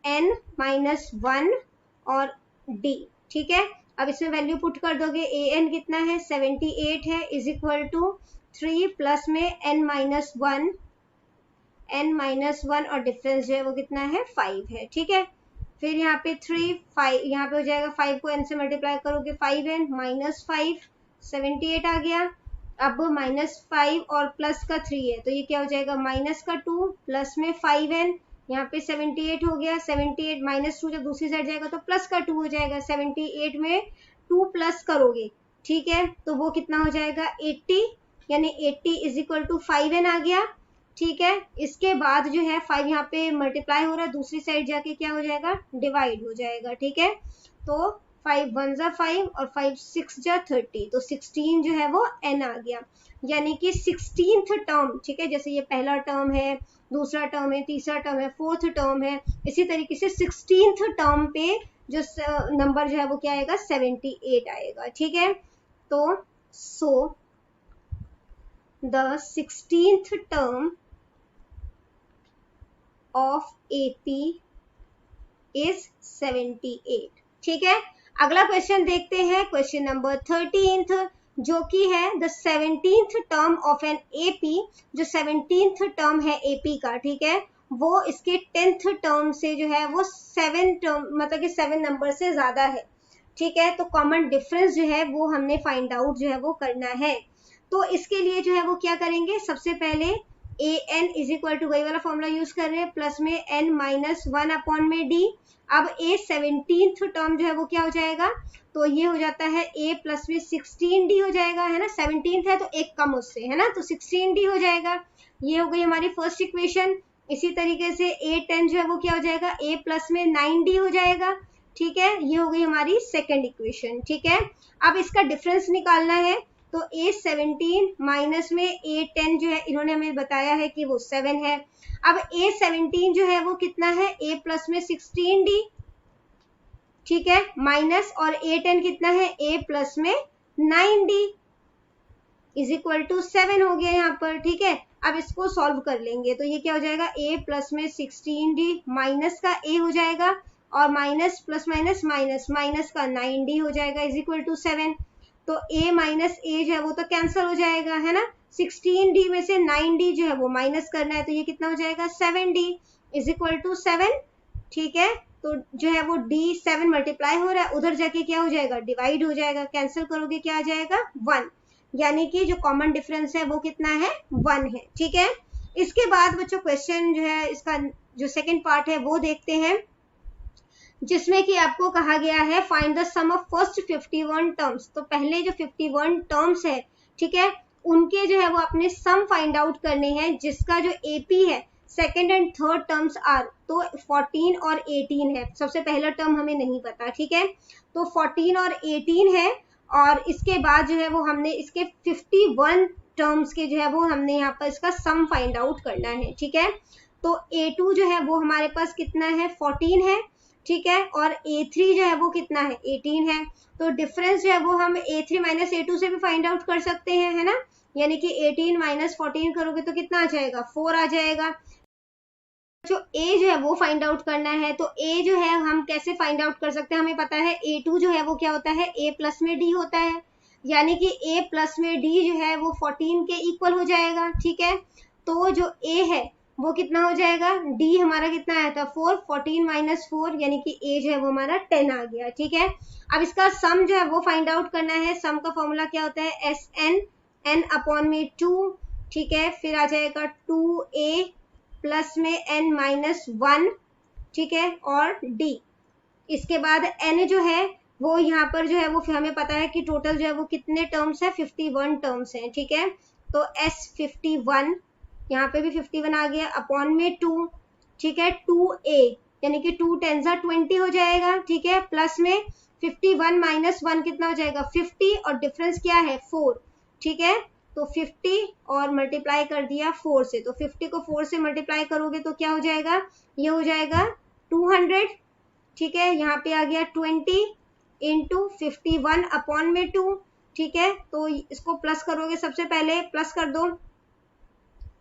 Speaker 1: n माइनस 1 और d, ठीक है। अब इसमें वैल्यू पुट कर दोगे, an कितना है 78 है, इज इक्वल टू 3 प्लस में n माइनस 1 और डिफरेंस जो है वो कितना है 5 है, ठीक है। फिर यहाँ पे 3, 5 यहाँ पे हो जाएगा, 5 को n से मल्टीप्लाई करोगे 5n माइनस 5, 78 आ गया। अब माइनस 5 और प्लस का 3 है तो ये क्या हो जाएगा माइनस का 2 प्लस में 5n, यहाँ पे 78 हो गया, 78 माइनस 2 जब दूसरी साइड जाएगा तो प्लस का 2 हो जाएगा, 78 में 2 प्लस करोगे, ठीक है, तो वो कितना हो जाएगा 80, यानी 80 इज इक्वल टू 5n आ गया, ठीक है। इसके बाद जो है 5 यहाँ पे मल्टीप्लाई हो रहा है, दूसरी साइड जाके क्या हो जाएगा डिवाइड हो जाएगा, ठीक है। तो 5 1 जा 5 और 5 6 जा 30, तो 16 जो है वो n आ गया, यानी कि 16th टर्म, ठीक है। जैसे ये पहला टर्म है, दूसरा टर्म है, तीसरा टर्म है, फोर्थ टर्म है, इसी तरीके से 16th टर्म पे जो नंबर जो है वो क्या आएगा 78 आएगा, ठीक है। तो so the 16th term of AP is 78, ठीक है। अगला क्वेश्चन देखते हैं, क्वेश्चन नंबर 13th, जो कि है the 17th term of an AP, जो 17th टर्म है AP का, ठीक है, वो इसके 10th टर्म से जो है वो 7 टर्म मतलब कि 7 नंबर से ज्यादा है, ठीक है। तो कॉमन डिफरेंस जो है वो हमने फाइंड आउट जो है वो करना है। तो इसके लिए जो है वो क्या करेंगे, सबसे पहले an इज इक्वल टू वही वाला फॉर्मूला यूज कर रहे हैं, प्लस में n माइनस 1 अपॉन में d। अब a 17th टर्म जो है वो क्या हो जाएगा, तो ये हो जाता है a प्लस में 16d हो जाएगा, है ना, 17th है तो एक कम उससे, है ना, तो 16d हो जाएगा। ये हो गई हमारी फर्स्ट इक्वेशन। इसी तरीके से a 10 जो है वो क्या हो जाएगा a प्लस में 9d हो जाएगा, ठीक है। ये हो गई हमारी सेकेंड इक्वेशन, ठीक है। अब इसका डिफरेंस निकालना है, तो A17 माइनस में A10 जो है इन्होंने हमें बताया है कि वो 7 है। अब A17 जो है वो कितना है A प्लस में 16D, ठीक है, माइनस और A10 कितना है A प्लस में 9D, इज इक्वल टू 7 हो गया यहाँ पर, ठीक है। अब इसको सॉल्व कर लेंगे तो ये क्या हो जाएगा, a प्लस में 16d माइनस का a हो जाएगा और minus plus minus minus minus का 9d हो जाएगा इज इक्वल टू 7। तो a माइनस a जो है वो तो कैंसिल हो जाएगा, है ना। 16d में से 9d जो है वो माइनस करना है तो ये कितना हो जाएगा 7d इज इक्वल टू 7, ठीक है। तो जो है वो d 7 मल्टीप्लाई हो रहा है, उधर जाके क्या हो जाएगा, डिवाइड हो जाएगा, कैंसिल करोगे क्या आ जाएगा 1, यानी कि जो कॉमन डिफरेंस है वो कितना है 1 है, ठीक है। इसके बाद बच्चों क्वेश्चन जो है इसका जो सेकंड पार्ट है वो देखते हैं, जिसमें कि आपको कहा गया है find the sum of first 51 terms. तो पहले जो 51 टर्म्स है, ठीक है, उनके जो है वो अपने सम फाइंड आउट करने हैं, जिसका जो एपी है second and third terms are, तो 14 और 18 है। सबसे पहला टर्म हमें नहीं पता, ठीक है। तो 14 और 18 है और इसके बाद जो है वो हमने इसके 51 टर्म्स के जो है वो हमने यहाँ पर इसका सम फाइंड आउट करना है, ठीक है। तो A2 जो है वो हमारे पास कितना है 14 है, ठीक है, और A3 जो है वो कितना है 18 है। तो डिफरेंस जो है वो हम A3 माइनस A2 से भी फाइंड आउट कर सकते हैं, है ना। यानी कि 18 माइनस 14 करोगे तो कितना आ जाएगा 4 आ जाएगा। जो A जो है वो फाइंड आउट करना है, तो A जो है हम कैसे फाइंड आउट कर सकते हैं, हमें पता है A2 जो है वो क्या होता है A प्लस में D होता है, यानी कि A प्लस में D जो है वो 14 के इक्वल हो जाएगा, ठीक है। तो जो A है वो कितना हो जाएगा, D हमारा कितना आया था 4, 14 माइनस 4 यानी कि A जो है वो हमारा 10 आ गया, ठीक है। अब इसका सम जो है वो फाइंड आउट करना है। सम का फॉर्मूला क्या होता है SN, n अपॉन में 2, ठीक है, फिर आ जाएगा 2A प्लस में n माइनस 1, ठीक है, और d। इसके बाद n जो है वो यहाँ पर जो है वो हमें पता है कि टोटल जो है वो कितने टर्म्स है 51 टर्म्स हैं, ठीक है। तो s 51 यहाँ पे भी 51 आ गया अपॉन में 2, ठीक है, 2a यानी कि 2 10 20 हो जाएगा, ठीक है, प्लस में 51 माइनस 1 कितना हो जाएगा 50 और डिफरेंस क्या है 4, ठीक है। तो 50 और मल्टीप्लाई कर दिया 4 से, तो 50 को 4 से मल्टीप्लाई करोगे तो क्या हो जाएगा, ये हो जाएगा 200, ठीक है। यहाँ पे आ गया 20 इंटू 51 अपॉन में 2, ठीक है। तो इसको प्लस करोगे, सबसे पहले प्लस कर दो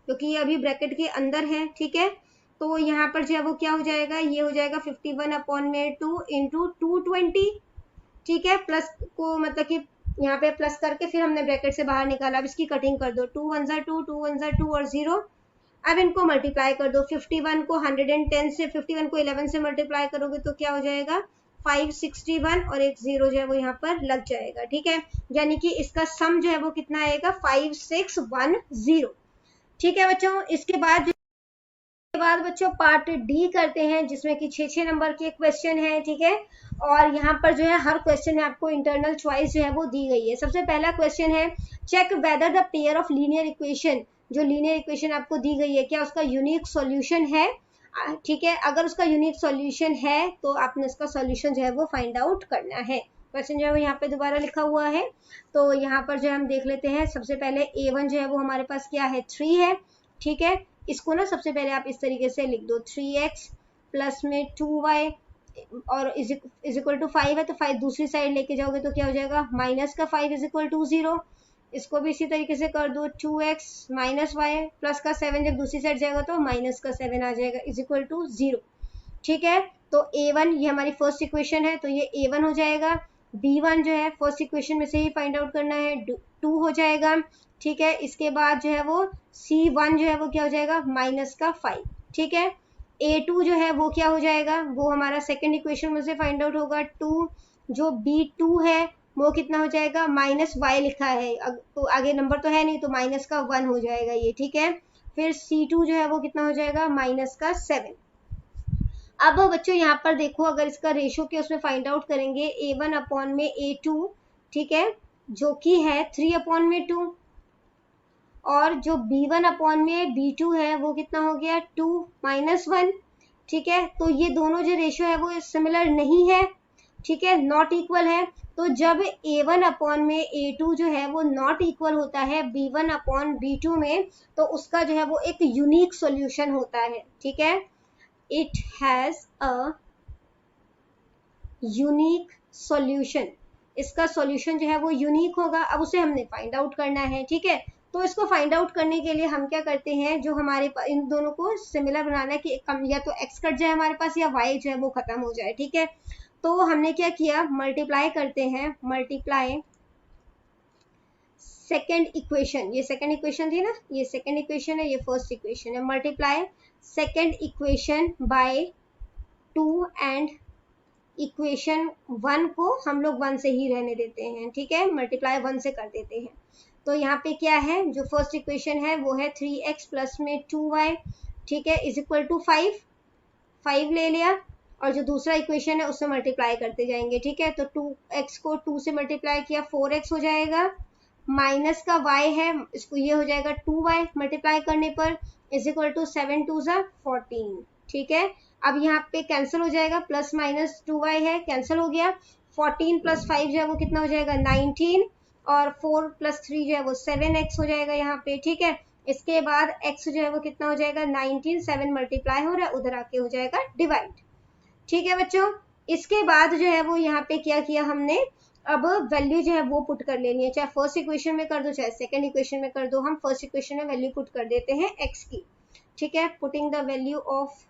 Speaker 1: क्योंकि ये अभी ब्रैकेट के अंदर है, ठीक है। तो यहाँ पर जो है वो क्या हो जाएगा, ये हो जाएगा 51 अपॉन में 2 इंटू 220, ठीक है। प्लस को मतलब कि यहाँ पे प्लस करके फिर हमने ब्रैकेट से बाहर निकाला। अब इसकी कटिंग कर दो, 2 1 2, 2 1 2 और 0। अब इनको मल्टीप्लाई कर दो, 51 को 110 से 51 को 11 से मल्टीप्लाई करोगे तो क्या हो जाएगा 561 और एक 0 जो है वो यहाँ पर लग जाएगा, ठीक है। यानी कि इसका सम जो है वो कितना आएगा 5610, ठीक है बच्चों। इसके बाद बच्चों पार्ट डी करते हैं, जिसमें कि 6 नंबर के क्वेश्चन है, ठीक है। और यहाँ पर जो है हर क्वेश्चन में आपको इंटरनल चॉइस जो है वो दी गई है। सबसे पहला क्वेश्चन है check whether the pair of linear equation, जो लीनियर इक्वेशन आपको दी गई है क्या उसका यूनिक सॉल्यूशन है, ठीक है। अगर उसका यूनिक सॉल्यूशन है तो आपने उसका सॉल्यूशन जो है वो फाइंड आउट करना है। क्वेश्चन जो है वो यहाँ पे दोबारा लिखा हुआ है, तो यहाँ पर जो हम देख लेते हैं। सबसे पहले A1 जो है वो हमारे पास क्या है 3 है, ठीक है। इसको ना सबसे पहले आप इस तरीके से लिख दो 3x प्लस में 2y और इज इक्वल टू 5 है, तो 5 दूसरी साइड लेके जाओगे तो क्या हो जाएगा माइनस का 5 इज इक्वल टू 0। इसको भी इसी तरीके से कर दो 2x माइनस वाई प्लस का 7, जब दूसरी साइड जाएगा तो माइनस का 7 आ जाएगा इज इक्वल टू 0, ठीक है। तो A1 ये हमारी फर्स्ट इक्वेशन है, तो ये A1 हो जाएगा। B1 जो है फर्स्ट इक्वेशन में से ही फाइंड आउट करना है, 2 हो जाएगा, ठीक है। इसके बाद जो है वो C1 जो है वो क्या हो जाएगा माइनस का 5, ठीक है। A2 जो है वो क्या हो जाएगा, वो हमारा सेकेंड इक्वेशन में से फाइंड आउट होगा 2। जो B2 है वो कितना हो जाएगा माइनस वाई लिखा है, तो आगे नंबर तो है नहीं तो माइनस का 1 हो जाएगा ये, ठीक है। फिर C2 जो है वो कितना हो जाएगा माइनस का 7। अब बच्चों यहाँ पर देखो, अगर इसका रेशो के उसमें फाइंड आउट करेंगे A1 अपॉन में A2, ठीक है, जो कि है 3 अपॉन में 2, और जो B1 अपॉन में B2 है वो कितना हो गया 2 माइनस 1, ठीक है। तो ये दोनों जो रेशो है वो सिमिलर नहीं है, ठीक है, नॉट इक्वल है। तो जब A1 अपॉन में A2 जो है वो नॉट इक्वल होता है B1 अपॉन B2 में, तो उसका जो है वो एक यूनिक सॉल्यूशन होता है, ठीक है। It has a unique solution, इसका सॉल्यूशन जो है वो यूनिक होगा। अब उसे हमने फाइंड आउट करना है, ठीक है। तो इसको फाइंड आउट करने के लिए हम क्या करते हैं, जो हमारे पास इन दोनों को सिमिलर बनाना है कि या तो x कट जाए हमारे पास या y जो है वो खत्म हो जाए, ठीक है। तो हमने क्या किया, मल्टीप्लाई करते हैं, मल्टीप्लाई सेकेंड इक्वेशन, ये सेकेंड इक्वेशन थी ना, ये सेकेंड इक्वेशन है, ये फर्स्ट इक्वेशन है। Multiply second equation by 2 and equation 1 को हम लोग 1 से ही रहने देते हैं, ठीक है, मल्टीप्लाई 1 से कर देते हैं। तो यहाँ पे क्या है, जो फर्स्ट इक्वेशन है वो है 3x प्लस में 2y, ठीक है, इज इक्वल टू 5 ले लिया, और जो दूसरा इक्वेशन है उससे मल्टीप्लाई करते जाएंगे, ठीक है। तो 2x को 2 से मल्टीप्लाई किया 4x हो जाएगा, माइनस का y है, इसको ये हो जाएगा 2y मल्टीप्लाई करने पर, इज इक्वल टू 7 2 14, ठीक है। अब यहाँ पे कैंसिल हो जाएगा, प्लस माइनस 2y है, कैंसिल हो गया, 14 प्लस 5 जो है वो कितना हो जाएगा 19, और 4 प्लस 3 जो है वो 7x हो जाएगा यहाँ पे, ठीक है। इसके बाद x जो है वो कितना हो जाएगा 19, 7 मल्टीप्लाई हो रहा है, उधर आके हो जाएगा डिवाइड, ठीक है बच्चों। इसके बाद जो है वो यहाँ पे क्या किया हमने, अब वैल्यू जो है वो पुट कर लेनी है, चाहे फर्स्ट इक्वेशन में कर दो चाहे सेकंड इक्वेशन में कर दो। हम फर्स्ट इक्वेशन में वैल्यू पुट कर देते हैं x की, ठीक है। Putting the value of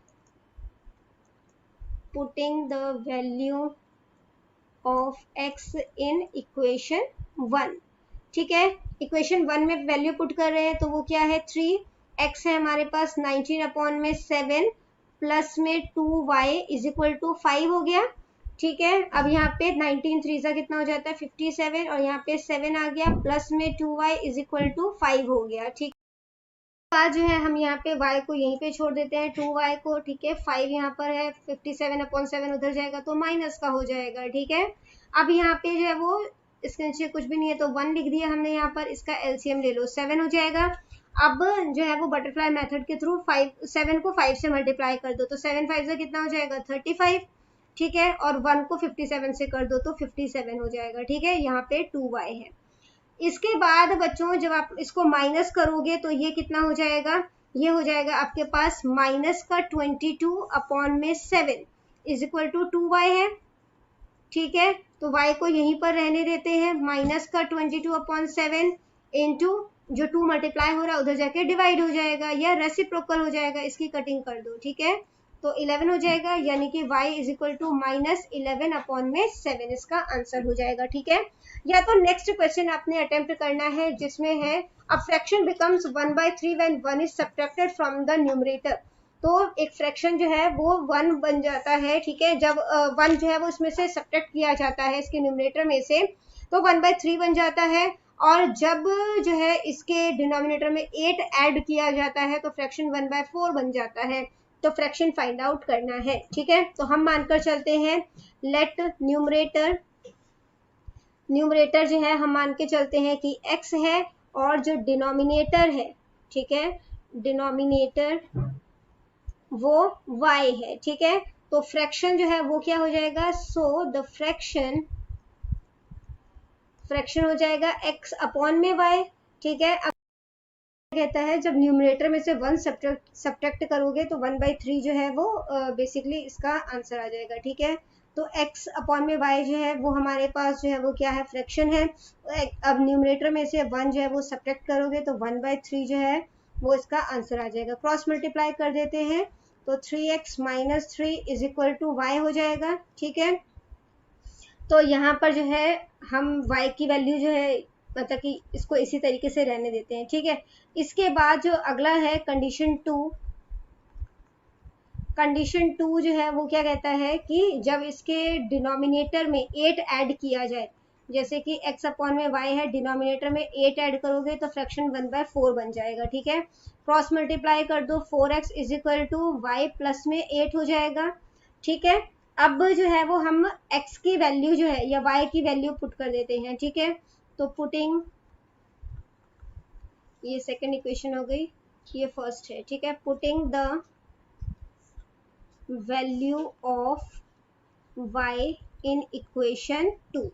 Speaker 1: x in equation 1, ठीक है। इक्वेशन 1 में वैल्यू पुट कर रहे हैं, तो वो क्या है 3x है हमारे पास, 19 अपॉन में 7 प्लस में 2y इज इक्वल टू 5 हो गया, ठीक है। अब यहाँ पे 19 3 सा कितना हो जाता है 57, और यहाँ पे 7 आ गया, प्लस में 2y इज इक्वल टू 5 हो गया, ठीक है। बाद जो है हम यहाँ पे y को यहीं पे छोड़ देते हैं, 2y को, ठीक है। 5 यहाँ पर है, 57 अपॉन 7 उधर जाएगा तो माइनस का हो जाएगा, ठीक है। अब यहाँ पे जो है वो इसके नीचे कुछ भी नहीं है तो 1 लिख दिया हमने यहाँ पर, इसका एलसीएम ले लो 7 हो जाएगा। अब जो है वो बटरफ्लाई मेथड के थ्रू 7 को 5 से मल्टीप्लाई कर दो, तो 7 5 से कितना हो जाएगा 35, ठीक है, और 1 को 57 से कर दो तो 57 हो जाएगा, ठीक है। यहाँ पे 2y है। इसके बाद बच्चों जब आप इसको माइनस करोगे तो ये कितना हो जाएगा, ये हो जाएगा आपके पास माइनस का 22 अपॉन में 7 इज इक्वल टू 2y है, ठीक है। तो y को यहीं पर रहने देते हैं, माइनस का 22 अपॉन 7 इंटू जो 2 मल्टीप्लाई हो रहा है उधर जाके डिवाइड हो जाएगा या रेसिप्रोकल हो जाएगा, इसकी कटिंग कर दो, ठीक है। तो 11 हो जाएगा, यानी कि y is equal to minus 11 upon में 7 इसका आंसर हो जाएगा, ठीक है। या तो नेक्स्ट क्वेश्चन आपने अटेम्प्ट करना है जिसमें है a fraction becomes 1/3 when 1 is subtracted from the numerator. तो एक फ्रैक्शन जो है वो 1 बन जाता है, ठीक है, जब 1 जो है वो इसमें से सब्ट्रैक्ट किया जाता है इसके न्यूमरेटर में से, तो 1/3 बन जाता है, और जब जो है इसके डिनोमिनेटर में 8 ऐड किया जाता है तो फ्रैक्शन 1/4 बन जाता है। तो फ्रैक्शन फाइंड आउट करना है, ठीक है। तो हम मानकर चलते हैं लेट न्यूमरेटर जो है हम मान के चलते हैं कि x है, और जो डिनोमिनेटर है, ठीक है, डिनोमिनेटर वो y है, ठीक है। तो फ्रैक्शन जो है वो क्या हो जाएगा, सो द फ्रैक्शन हो जाएगा x अपॉन में y, ठीक है। अब कहता है जब न्यूमरेटर में से 1 सब्ट्रैक्ट करोगे तो 1/3 जो है वो बेसिकली इसका आंसर आ जाएगा, ठीक है। तो x अपॉन में y जो है वो हमारे पास जो है वो क्या है, फ्रैक्शन है। अब न्यूमरेटर में से 1 जो है वो सब्ट्रैक्ट करोगे तो 1/3 जो है वो इसका आंसर आ जाएगा। क्रॉस मल्टीप्लाई कर देते हैं तो 3x minus 3 is equal to y हो जाएगा, ठीक है। तो यहाँ पर जो है हम y की वैल्यू जो है मतलब कि इसको इसी तरीके से रहने देते हैं, ठीक है। इसके बाद जो अगला है कंडीशन 2 जो है वो क्या कहता है कि जब इसके डिनोमिनेटर में 8 ऐड किया जाए, जैसे कि x अपॉन में y है, डिनोमिनेटर में 8 ऐड करोगे तो फ्रैक्शन 1/4 बन जाएगा, ठीक है। क्रॉस मल्टीप्लाई कर दो, 4x is equal to y plus में 8 हो जाएगा, ठीक है। अब जो है वो हम x की वैल्यू जो है या y की वैल्यू पुट कर देते हैं, ठीक है। तो पुटिंग, ये सेकंड इक्वेशन हो गई, ये फर्स्ट है, ठीक है। Putting the value of y in equation 2,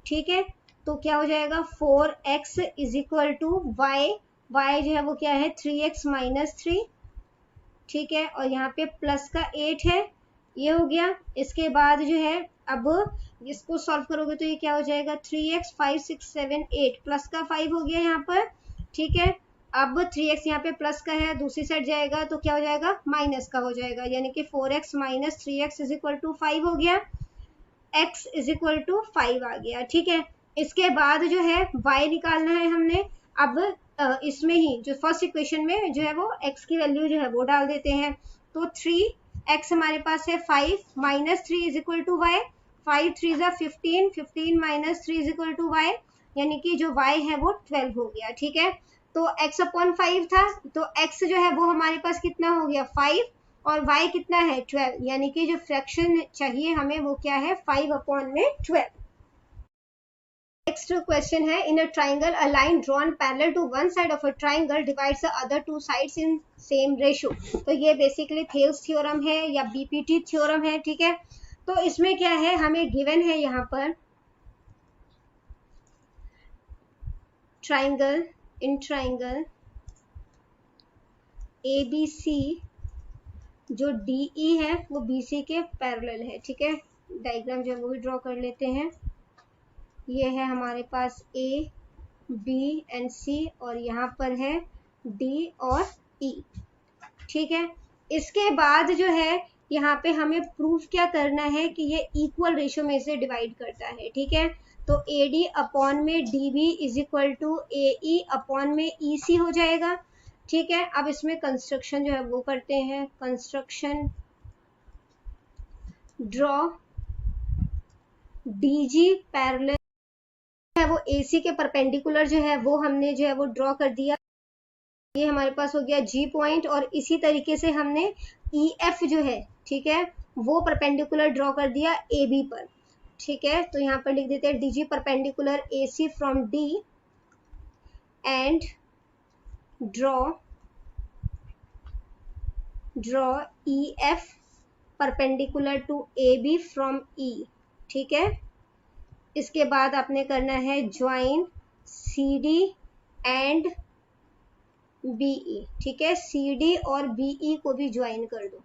Speaker 1: ठीक है। तो क्या हो जाएगा 4x is equal to y जो है वो क्या है 3x माइनस 3, ठीक है, और यहाँ पे प्लस का 8 है, ये हो गया। इसके बाद जो है अब इसको सॉल्व करोगे तो ये क्या हो जाएगा 3x 5 6 7 8 प्लस का 5 हो गया यहाँ पर, ठीक है। अब 3x यहाँ पे प्लस का है, दूसरी साइड जाएगा तो क्या हो जाएगा माइनस का हो जाएगा, यानी कि 4x minus 3x is equal to 5 हो गया, x इज इक्वल टू 5 आ गया, ठीक है। इसके बाद जो है y निकालना है हमने। अब इसमें ही जो फर्स्ट इक्वेशन में जो है वो x की वैल्यू जो है वो डाल देते हैं। तो 3x हमारे पास है 5 minus 3 is equal to y, 5 3 जा 15, 15 minus 3 is equal to y, यानी कि जो y है वो 12 हो गया, ठीक है। तो x अपॉन 5 था, तो x जो है वो हमारे पास कितना हो गया 5 और y कितना है 12, यानी कि जो फ्रैक्शन चाहिए हमें वो क्या है 5 अपॉन में 12। नेक्स्ट क्वेश्चन है, in a triangle a line drawn parallel to one side of a triangle divides the other two sides in same ratio. तो ये बेसिकली थेल्स थ्योरम है या बीपीटी थ्योरम है, ठीक है। तो इसमें क्या है, हमें गिवन है यहाँ पर ट्राइंगल, इन ट्राइंगल ABC जो DE है वो BC के पैरेलल है, ठीक है। डायग्राम जो है वो भी ड्रॉ कर लेते हैं। ये है हमारे पास A B एंड C और यहाँ पर है D और E, ठीक है। इसके बाद जो है यहाँ पे हमें प्रूफ क्या करना है कि ये इक्वल रेशियो में से डिवाइड करता है, ठीक है। तो AD अपॉन में DB is equal to AE upon में EC हो जाएगा, ठीक है। अब इसमें कंस्ट्रक्शन जो है वो करते हैं, कंस्ट्रक्शन ड्रॉ DG पैरेलल है वो AC के परपेंडिकुलर जो है वो हमने जो है वो ड्रॉ कर दिया। ये हमारे पास हो गया G पॉइंट और इसी तरीके से हमने EF जो है, ठीक है, वो परपेंडिकुलर ड्रॉ कर दिया AB पर, ठीक है। तो यहाँ पर लिख देते हैं DG perpendicular AC from D and draw EF perpendicular to AB from E, ठीक है। इसके बाद आपने करना है ज्वाइन CD एंड BE, ठीक है। CD और BE को भी ज्वाइन कर दो,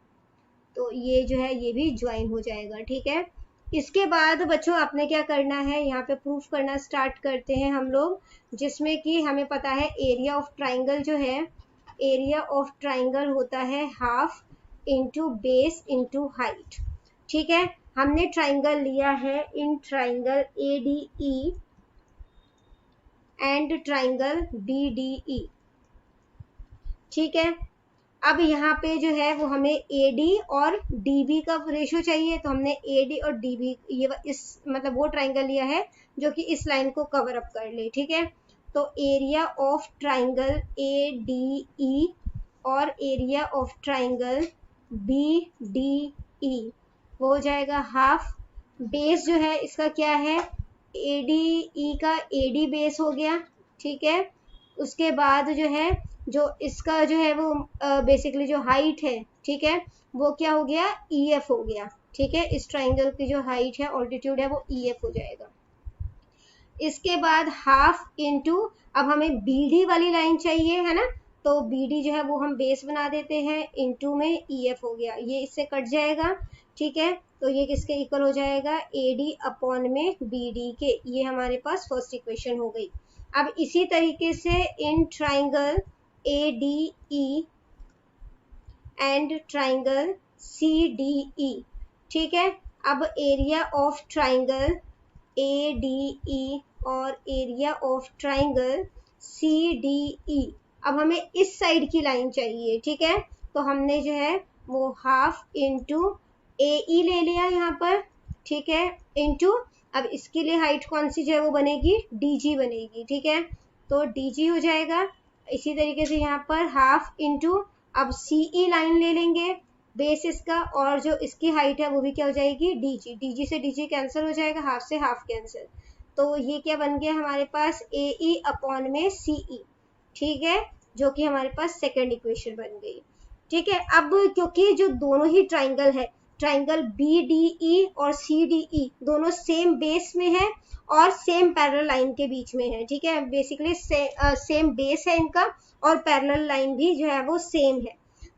Speaker 1: तो ये जो है ये भी ज्वाइन हो जाएगा, ठीक है। इसके बाद बच्चों आपने क्या करना है, यहाँ पे प्रूफ करना स्टार्ट करते हैं हम लोग, जिसमें कि हमें पता है एरिया ऑफ ट्राइंगल जो है, एरिया ऑफ ट्राइंगल होता है half into base into height, ठीक है। हमने ट्राइंगल लिया है in triangle ADE and triangle BDE, ठीक है। अब यहाँ पे जो है वो हमें AD और DB का रेशियो चाहिए, तो हमने AD और DB ये इस मतलब वो ट्राइंगल लिया है जो कि इस लाइन को कवर अप कर ले, ठीक है। तो एरिया ऑफ ट्राइंगल ADE और एरिया ऑफ ट्राइंगल BDE वो हो जाएगा हाफ, बेस जो है इसका क्या है ADE का AD बेस हो गया, ठीक है। उसके बाद जो है जो इसका जो है वो बेसिकली जो हाइट है, ठीक है, वो क्या हो गया EF हो गया, ठीक है। इस ट्राइंगल की जो हाइट है ऑल्टीट्यूड है वो EF हो जाएगा। इसके बाद हाफ इंटू, अब हमें BD वाली लाइन चाहिए है ना, तो BD जो है वो हम बेस बना देते हैं, इंटू में EF हो गया, ये इससे कट जाएगा, ठीक है। तो ये किसके इक्वल हो जाएगा AD अपॉन में BD के, ये हमारे पास फर्स्ट इक्वेशन हो गई। अब इसी तरीके से in triangle ADE and triangle CDE, ठीक है। अब एरिया ऑफ ट्राइंगल ADE और एरिया ऑफ ट्राइंगल CDE, अब हमें इस साइड की लाइन चाहिए, ठीक है। तो हमने जो है वो हाफ इंटू AE ले लिया यहाँ पर, ठीक है, इंटू अब इसके लिए हाइट कौन सी जो है वो बनेगी DG बनेगी, ठीक है। तो DG हो जाएगा। इसी तरीके से यहाँ पर हाफ इंटू अब CE लाइन ले लेंगे बेस इसका, और जो इसकी हाइट है वो भी क्या हो जाएगी DG, DG से DG कैंसिल हो जाएगा, हाफ से हाफ कैंसिल, तो ये क्या बन गया हमारे पास AE अपॉन में CE, ठीक है, जो कि हमारे पास सेकंड इक्वेशन बन गई, ठीक है। अब क्योंकि जो दोनों ही ट्राइंगल है, ट्राइंगल BDE और CDE दोनों सेम बेस में है और सेम पैरेलल लाइन के बीच में है, ठीक है। बेसिकली सेम बेस है इनका और पैरेलल लाइन भी जो है वो सेम है,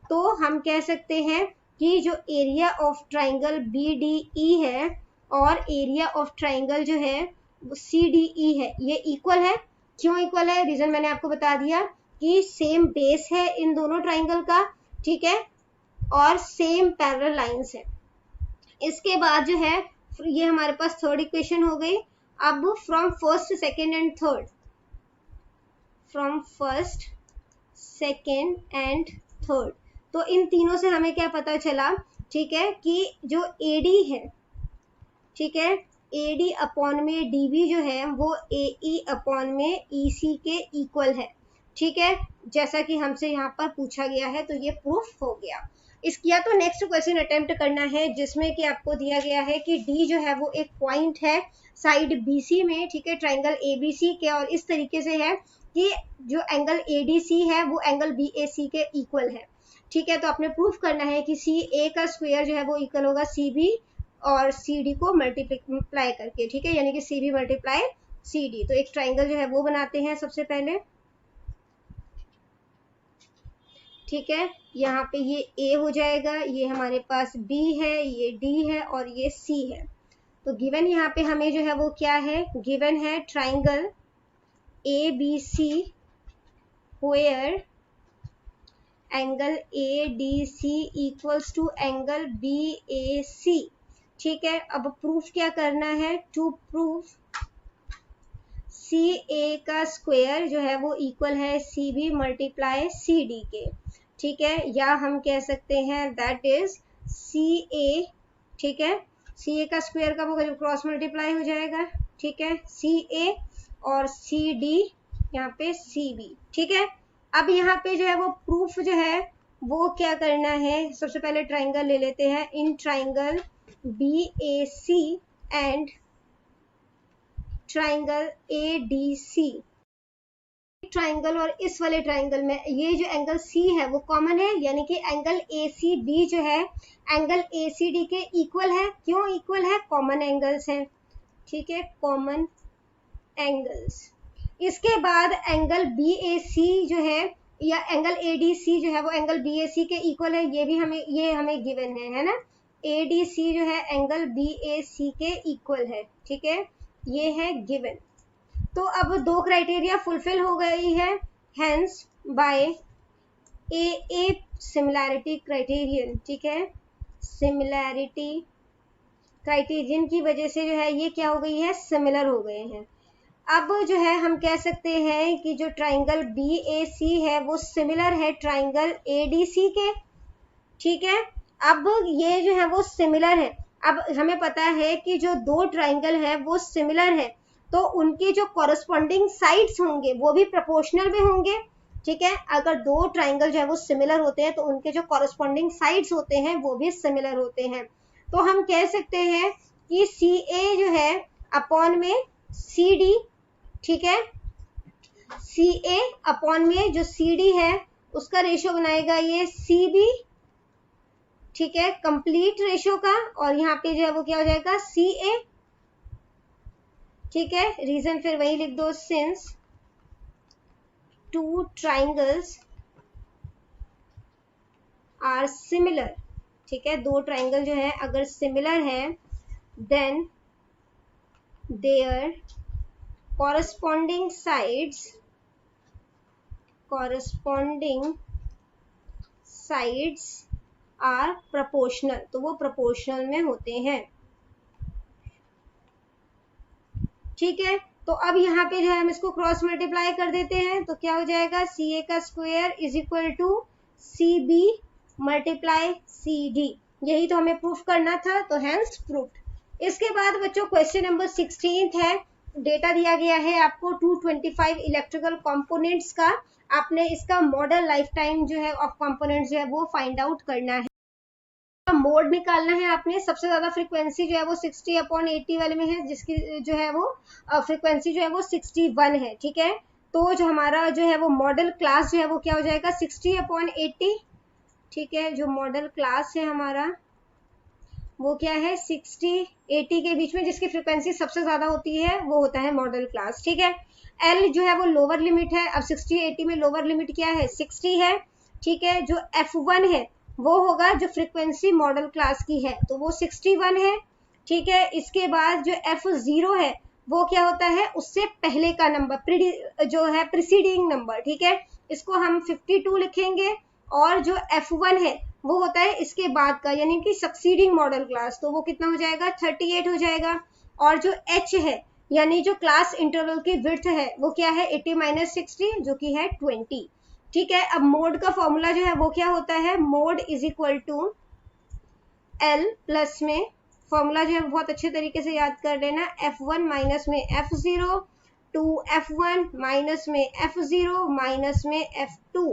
Speaker 1: तो हम कह सकते हैं कि जो एरिया ऑफ ट्राइंगल BDE है और एरिया ऑफ ट्राइंगल जो है वो CDE है, ये इक्वल है। क्यों इक्वल है? रीजन मैंने आपको बता दिया कि सेम बेस है इन दोनों ट्राइंगल का, ठीक है, और सेम पैरेलल लाइंस है। इसके बाद जो है ये हमारे पास थर्ड इक्वेशन हो गई। अब from first second and third, from first second and third, तो इन तीनों से हमें क्या पता चला, ठीक है, कि जो AD है, ठीक है, AD अपॉन में DB जो है वो AE अपॉन में EC के इक्वल है, ठीक है, जैसा कि हमसे यहाँ पर पूछा गया है, तो ये प्रूफ हो गया। इसकिया तो नेक्स्ट क्वेश्चन अटेम्प्ट करना है जिसमें कि आपको दिया गया है कि D जो है वो एक पॉइंट है साइड BC में, ठीक है, ट्राइंगल ABC के, और इस तरीके से है कि जो एंगल ADC है वो एंगल BAC के इक्वल है, ठीक है। तो आपने प्रूफ करना है कि CA का स्क्वायर जो है वो इक्वल होगा CB और CD को मल्टीप्लाई करके, ठीक है, यानी कि CB मल्टीप्लाई CD। तो एक ट्राइंगल जो है वो बनाते हैं सबसे पहले, ठीक है, यहाँ पे ये A हो जाएगा, ये हमारे पास B है, ये D है और ये C है। तो गिवन यहाँ पे हमें जो है वो क्या है, गिवन है triangle ABC where angle ADC equals to angle BAC, ठीक है। अब प्रूफ क्या करना है, टू प्रूफ CA का स्क्वायर जो है वो इक्वल है CB मल्टीप्लाई CD के, ठीक है, या हम कह सकते हैं दैट इज CA, ठीक है, CA का स्क्वायर का वो क्रॉस मल्टीप्लाई हो जाएगा, ठीक है, CA और CD यहाँ पे CB, ठीक है। अब यहाँ पे जो है वो प्रूफ जो है वो क्या करना है, सबसे पहले ट्राइंगल ले लेते हैं, in triangle BAC and triangle ADC, triangle और इस वाले ट्राइंगल में ये जो एंगल C है वो कॉमन है, यानी कि एंगल ACB जो है एंगल ACD के इक्वल है। क्यों इक्वल है? कॉमन एंगल्स हैं, ठीक है, कॉमन एंगल्स। इसके बाद एंगल BAC जो है या एंगल ADC जो है वो एंगल BAC के इक्वल है, ये हमें गिवन है ना, ADC जो है एंगल BAC के इक्वल है, ठीक है, ये है गिवन। तो अब दो क्राइटेरिया फुलफिल हो गई है, hence by a similarity criterion, ठीक है, सिमिलैरिटी क्राइटेरियन की वजह से जो है ये क्या हो गई है, सिमिलर हो गए हैं। अब जो है हम कह सकते हैं कि जो ट्राइंगल BAC है वो सिमिलर है ट्राइंगल ADC के, ठीक है। अब ये जो है वो सिमिलर है। अब हमें पता है कि जो दो ट्राइंगल है वो सिमिलर है, तो उनके जो कॉरस्पॉन्डिंग साइड्स होंगे वो भी प्रोपोर्शनल में होंगे, ठीक है। अगर दो ट्राइंगल जो है वो सिमिलर होते हैं तो उनके जो कॉरस्पॉन्डिंग साइड्स होते हैं वो भी सिमिलर होते हैं। तो हम कह सकते हैं कि CA जो है अपॉन में CD, ठीक है, CA अपॉन में जो CD है उसका रेशियो बनाएगा ये CB, ठीक है, कंप्लीट रेशियो का, और यहाँ पे जो है वो क्या हो जाएगा CA, ठीक है। रीजन फिर वही लिख दो, since two triangles are similar, ठीक है, दो ट्राइंगल जो है अगर सिमिलर है then their corresponding sides are proportional, तो वो प्रोपोर्शनल में होते हैं, ठीक है। तो अब यहाँ पे जो है हम इसको क्रॉस मल्टीप्लाई कर देते हैं, तो क्या हो जाएगा, CA का square is equal to CB multiply CD, यही तो हमें प्रूफ करना था, तो हेंस प्रूफ्ड। इसके बाद बच्चों क्वेश्चन नंबर 16 है, डेटा दिया गया है आपको 225 इलेक्ट्रिकल कंपोनेंट्स का, आपने इसका मॉडल लाइफ टाइम जो है ऑफ कंपोनेंट्स जो है वो फाइंड आउट करना है, मोड निकालना है आपने। सबसे ज्यादा फ्रीक्वेंसी जो है वो 60/80 वाले में है, जिसकी जो है वो फ्रीक्वेंसी जो है वो 61 है, ठीक है। तो जो हमारा जो है वो मॉडल क्लास जो है वो क्या हो जाएगा 60/80, ठीक है। जो मॉडल क्लास है हमारा वो क्या है 60-80 के बीच में, जिसकी फ्रीक्वेंसी सबसे ज्यादा होती है वो होता है मॉडल क्लास, ठीक है। L जो है वो लोअर लिमिट है, अब 60-80 में लोअर लिमिट क्या है 60 है, ठीक है। जो F1 है वो होगा जो फ्रीक्वेंसी मॉडल क्लास की है, तो वो 61 है, ठीक है। इसके बाद जो F0 है वो क्या होता है, उससे पहले का नंबर, जो है प्रीसीडिंग नंबर, ठीक है, इसको हम 52 लिखेंगे। और जो F1 है वो होता है इसके बाद का, यानी कि सक्सीडिंग मॉडल क्लास, तो वो कितना हो जाएगा, 38 हो जाएगा। और जो H है यानी जो क्लास इंटरवल की विड्थ है वो क्या है, 80 माइनस 60 जो कि है 20। ठीक है। अब मोड का फॉर्मूला जो है वो क्या होता है, mode is equal to L plus में, फॉर्मूला जो है बहुत अच्छे तरीके से याद कर लेना, F1 माइनस में F0 टू F1 माइनस में F0 माइनस में F2।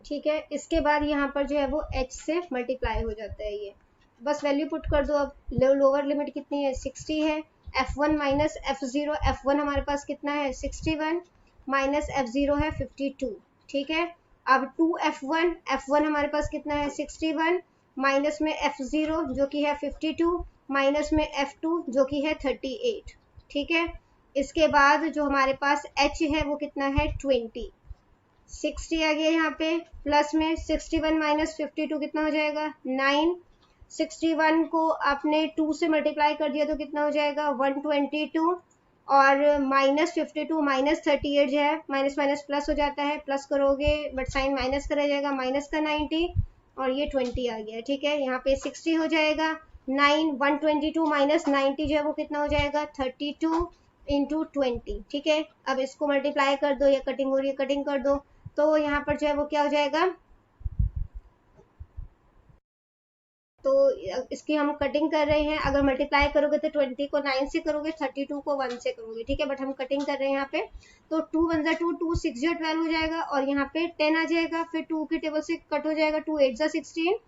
Speaker 1: ठीक है। इसके बाद यहाँ पर जो है वो H से मल्टीप्लाई हो जाता है ये, बस वैल्यू पुट कर दो। अब लोअर लिमिट कितनी है, 60 है। F1 माइनस F0, F1 हमारे पास कितना है 61 माइनस F0 है 52। ठीक है। अब 2F1, F1 हमारे पास कितना है 61 माइनस में F0 जो कि है 52 माइनस में F2 जो कि है 38। ठीक है। इसके बाद जो हमारे पास H है वो कितना है 20, 60 आ गया यहाँ पे, प्लस में 61 माइनस 52 कितना हो जाएगा 9। 61 को आपने 2 से मल्टीप्लाई कर दिया तो कितना हो जाएगा 122, और माइनस 52 माइनस 38 जो है माइनस माइनस प्लस हो जाता है, प्लस करोगे बट साइन माइनस करा जाएगा, माइनस का 90 और ये 20 आ गया। ठीक है। यहाँ पे 60 हो जाएगा, 9 122 माइनस 90 जो है वो कितना हो जाएगा 32 इंटू 20। ठीक है। अब इसको मल्टीप्लाई कर दो, या कटिंग हो रही है कटिंग कर दो, तो यहाँ पर जो है वो क्या हो जाएगा, तो इसकी हम कटिंग कर रहे हैं, अगर मल्टीप्लाई करोगे तो 20 को 9 से करोगे, 32 को 1 से करोगे। ठीक है। बट हम कटिंग कर रहे हैं यहाँ पे, तो 2 1 जा 2, 2 6 जा 12 हो जाएगा, और यहाँ पे 10 आ जाएगा, फिर 2 के टेबल से कट हो जाएगा, 2 8 जा 16,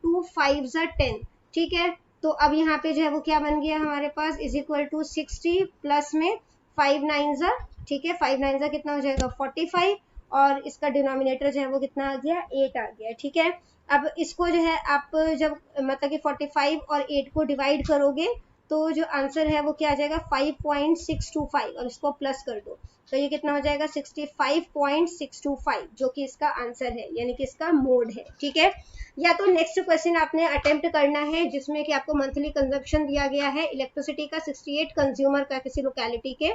Speaker 1: 2 5 जा 10। ठीक है। तो अब यहाँ पे जो है वो क्या बन गया हमारे पास, इज इक्वल टू 60 प्लस में 5 9 जा, ठीक है, 5 9 जा कितना हो जाएगा 45, और इसका डिनोमिनेटर जो है वो कितना आ गया 8 आ गया। ठीक है। अब इसको जो है आप जब मतलब कि 45 और 8 को डिवाइड करोगे तो जो आंसर है वो क्या आ जाएगा 5.625, और इसको प्लस कर दो तो ये कितना हो जाएगा 65.625, जो कि इसका आंसर है, यानी कि इसका मोड है। ठीक है। या तो नेक्स्ट क्वेश्चन आपने अटेम्प्ट करना है जिसमें कि आपको मंथली कंजप्शन दिया गया है इलेक्ट्रिसिटी का 68 कंज्यूमर का किसी लोकेलिटी के,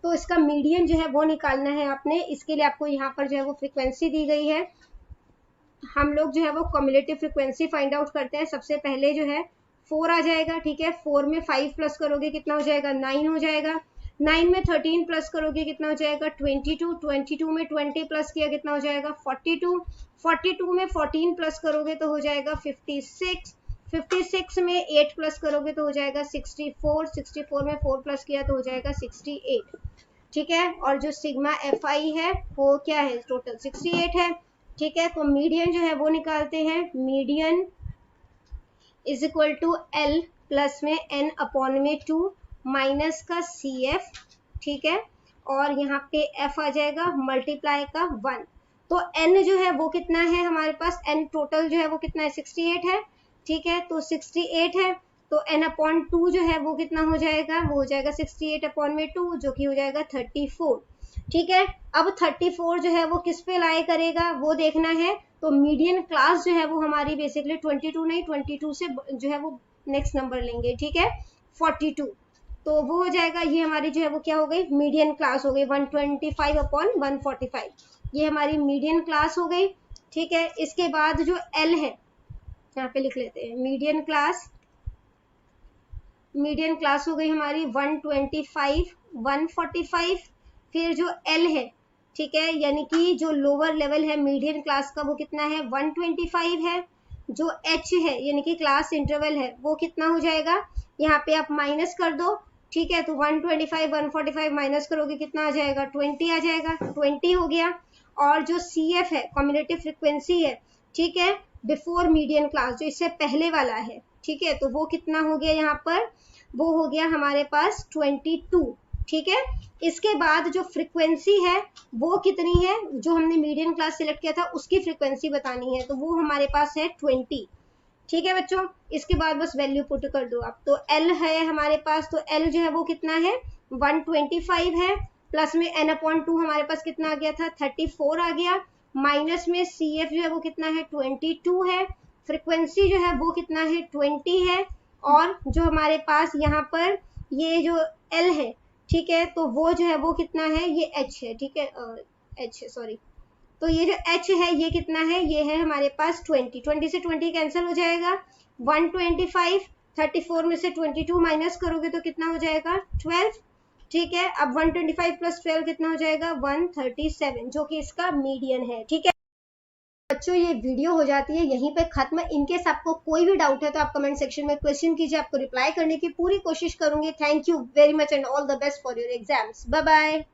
Speaker 1: तो इसका मीडियन जो है वो निकालना है आपने। इसके लिए आपको यहाँ पर जो है वो फ्रिक्वेंसी दी गई है, हम लोग जो है वो कम्युलेटिव फ्रिक्वेंसी फाइंड आउट करते हैं। सबसे पहले जो है 4 आ जाएगा। ठीक है। 4 में 5 प्लस करोगे कितना हो जाएगा 9 हो जाएगा, 9 में 13 प्लस करोगे कितना हो जाएगा 22, 22 में 20 प्लस किया कितना हो जाएगा 42, 42 में 14 प्लस करोगे तो हो जाएगा 56, 56 में 8 प्लस करोगे तो हो जाएगा 64, 64 में 4 प्लस किया तो हो जाएगा 68। ठीक है। और जो सिग्मा एफ आई है वो क्या है, टोटल 68 है। ठीक है। तो मीडियन जो है वो निकालते हैं, median is equal to L plus में एन अपॉन में 2 माइनस का सी एफ। ठीक है। और यहाँ पे एफ आ जाएगा मल्टीप्लाई का 1, तो एन जो है वो कितना है हमारे पास, एन टोटल जो है वो कितना है 68 है। ठीक है। तो 68 है, तो एन अपॉन 2 जो है वो कितना हो जाएगा, वो हो जाएगा 68 अपॉन में 2 जो कि हो जाएगा 34। ठीक है। अब 34 जो है वो किस पे लाई करेगा वो देखना है, तो मीडियन क्लास जो है वो हमारी बेसिकली 22 नहीं, 22 से जो है वो नेक्स्ट नंबर लेंगे। ठीक है। 42, तो वो हो जाएगा, ये हमारी जो है वो क्या हो गई मीडियन क्लास हो गई 125 अपॉन 145, ये हमारी मीडियन क्लास हो गई। ठीक है। इसके बाद जो एल है यहाँ पे लिख लेते हैं, मीडियन क्लास, मीडियन क्लास हो गई हमारी 125 145। फिर जो एल है, ठीक है, यानी कि जो लोअर लेवल है मीडियन क्लास का वो कितना है 125 है। जो एच है यानी कि क्लास इंटरवल है वो कितना हो जाएगा, यहाँ पे आप माइनस कर दो। ठीक है। तो 125 145 माइनस करोगे कितना आ जाएगा 20 आ जाएगा, 20 हो गया। और जो सी एफ है कम्युलेटिव फ्रिक्वेंसी है, ठीक है, बिफोर मीडियन क्लास जो इससे पहले वाला है, ठीक है, तो वो कितना हो गया यहाँ पर, वो हो गया हमारे पास 22। ठीक है। इसके बाद जो फ्रीक्वेंसी है वो कितनी है, जो हमने मीडियन क्लास सिलेक्ट किया था उसकी फ्रीक्वेंसी बतानी है, तो वो हमारे पास है 20। ठीक है बच्चों। इसके बाद बस वैल्यू पुट कर दो आप, तो एल है हमारे पास, तो एल जो है वो कितना है 125 है, प्लस में एन अपॉन 2 हमारे पास कितना आ गया था 34 आ गया, माइनस में सी एफ जो है वो कितना है 22 है, फ्रीक्वेंसी जो है वो कितना है 20 है। और जो हमारे पास यहाँ पर ये जो L है, ठीक है, तो वो जो है वो कितना है, ये H है, ठीक है, H है, सॉरी, तो ये जो H है ये कितना है, ये है हमारे पास 20, 20 से 20 कैंसिल हो जाएगा, 125, 34 में से 22 माइनस करोगे तो कितना हो जाएगा, 12, ठीक है। अब 125 प्लस 12 कितना हो जाएगा, 137, जो कि इसका मीडियन है, ठीक है। बच्चों ये वीडियो हो जाती है यहीं पे खत्म। इनकेस आपको कोई भी डाउट है तो आप कमेंट सेक्शन में क्वेश्चन कीजिए, आपको रिप्लाई करने की पूरी कोशिश करूंगी। Thank you very much and all the best for your exams. Bye bye.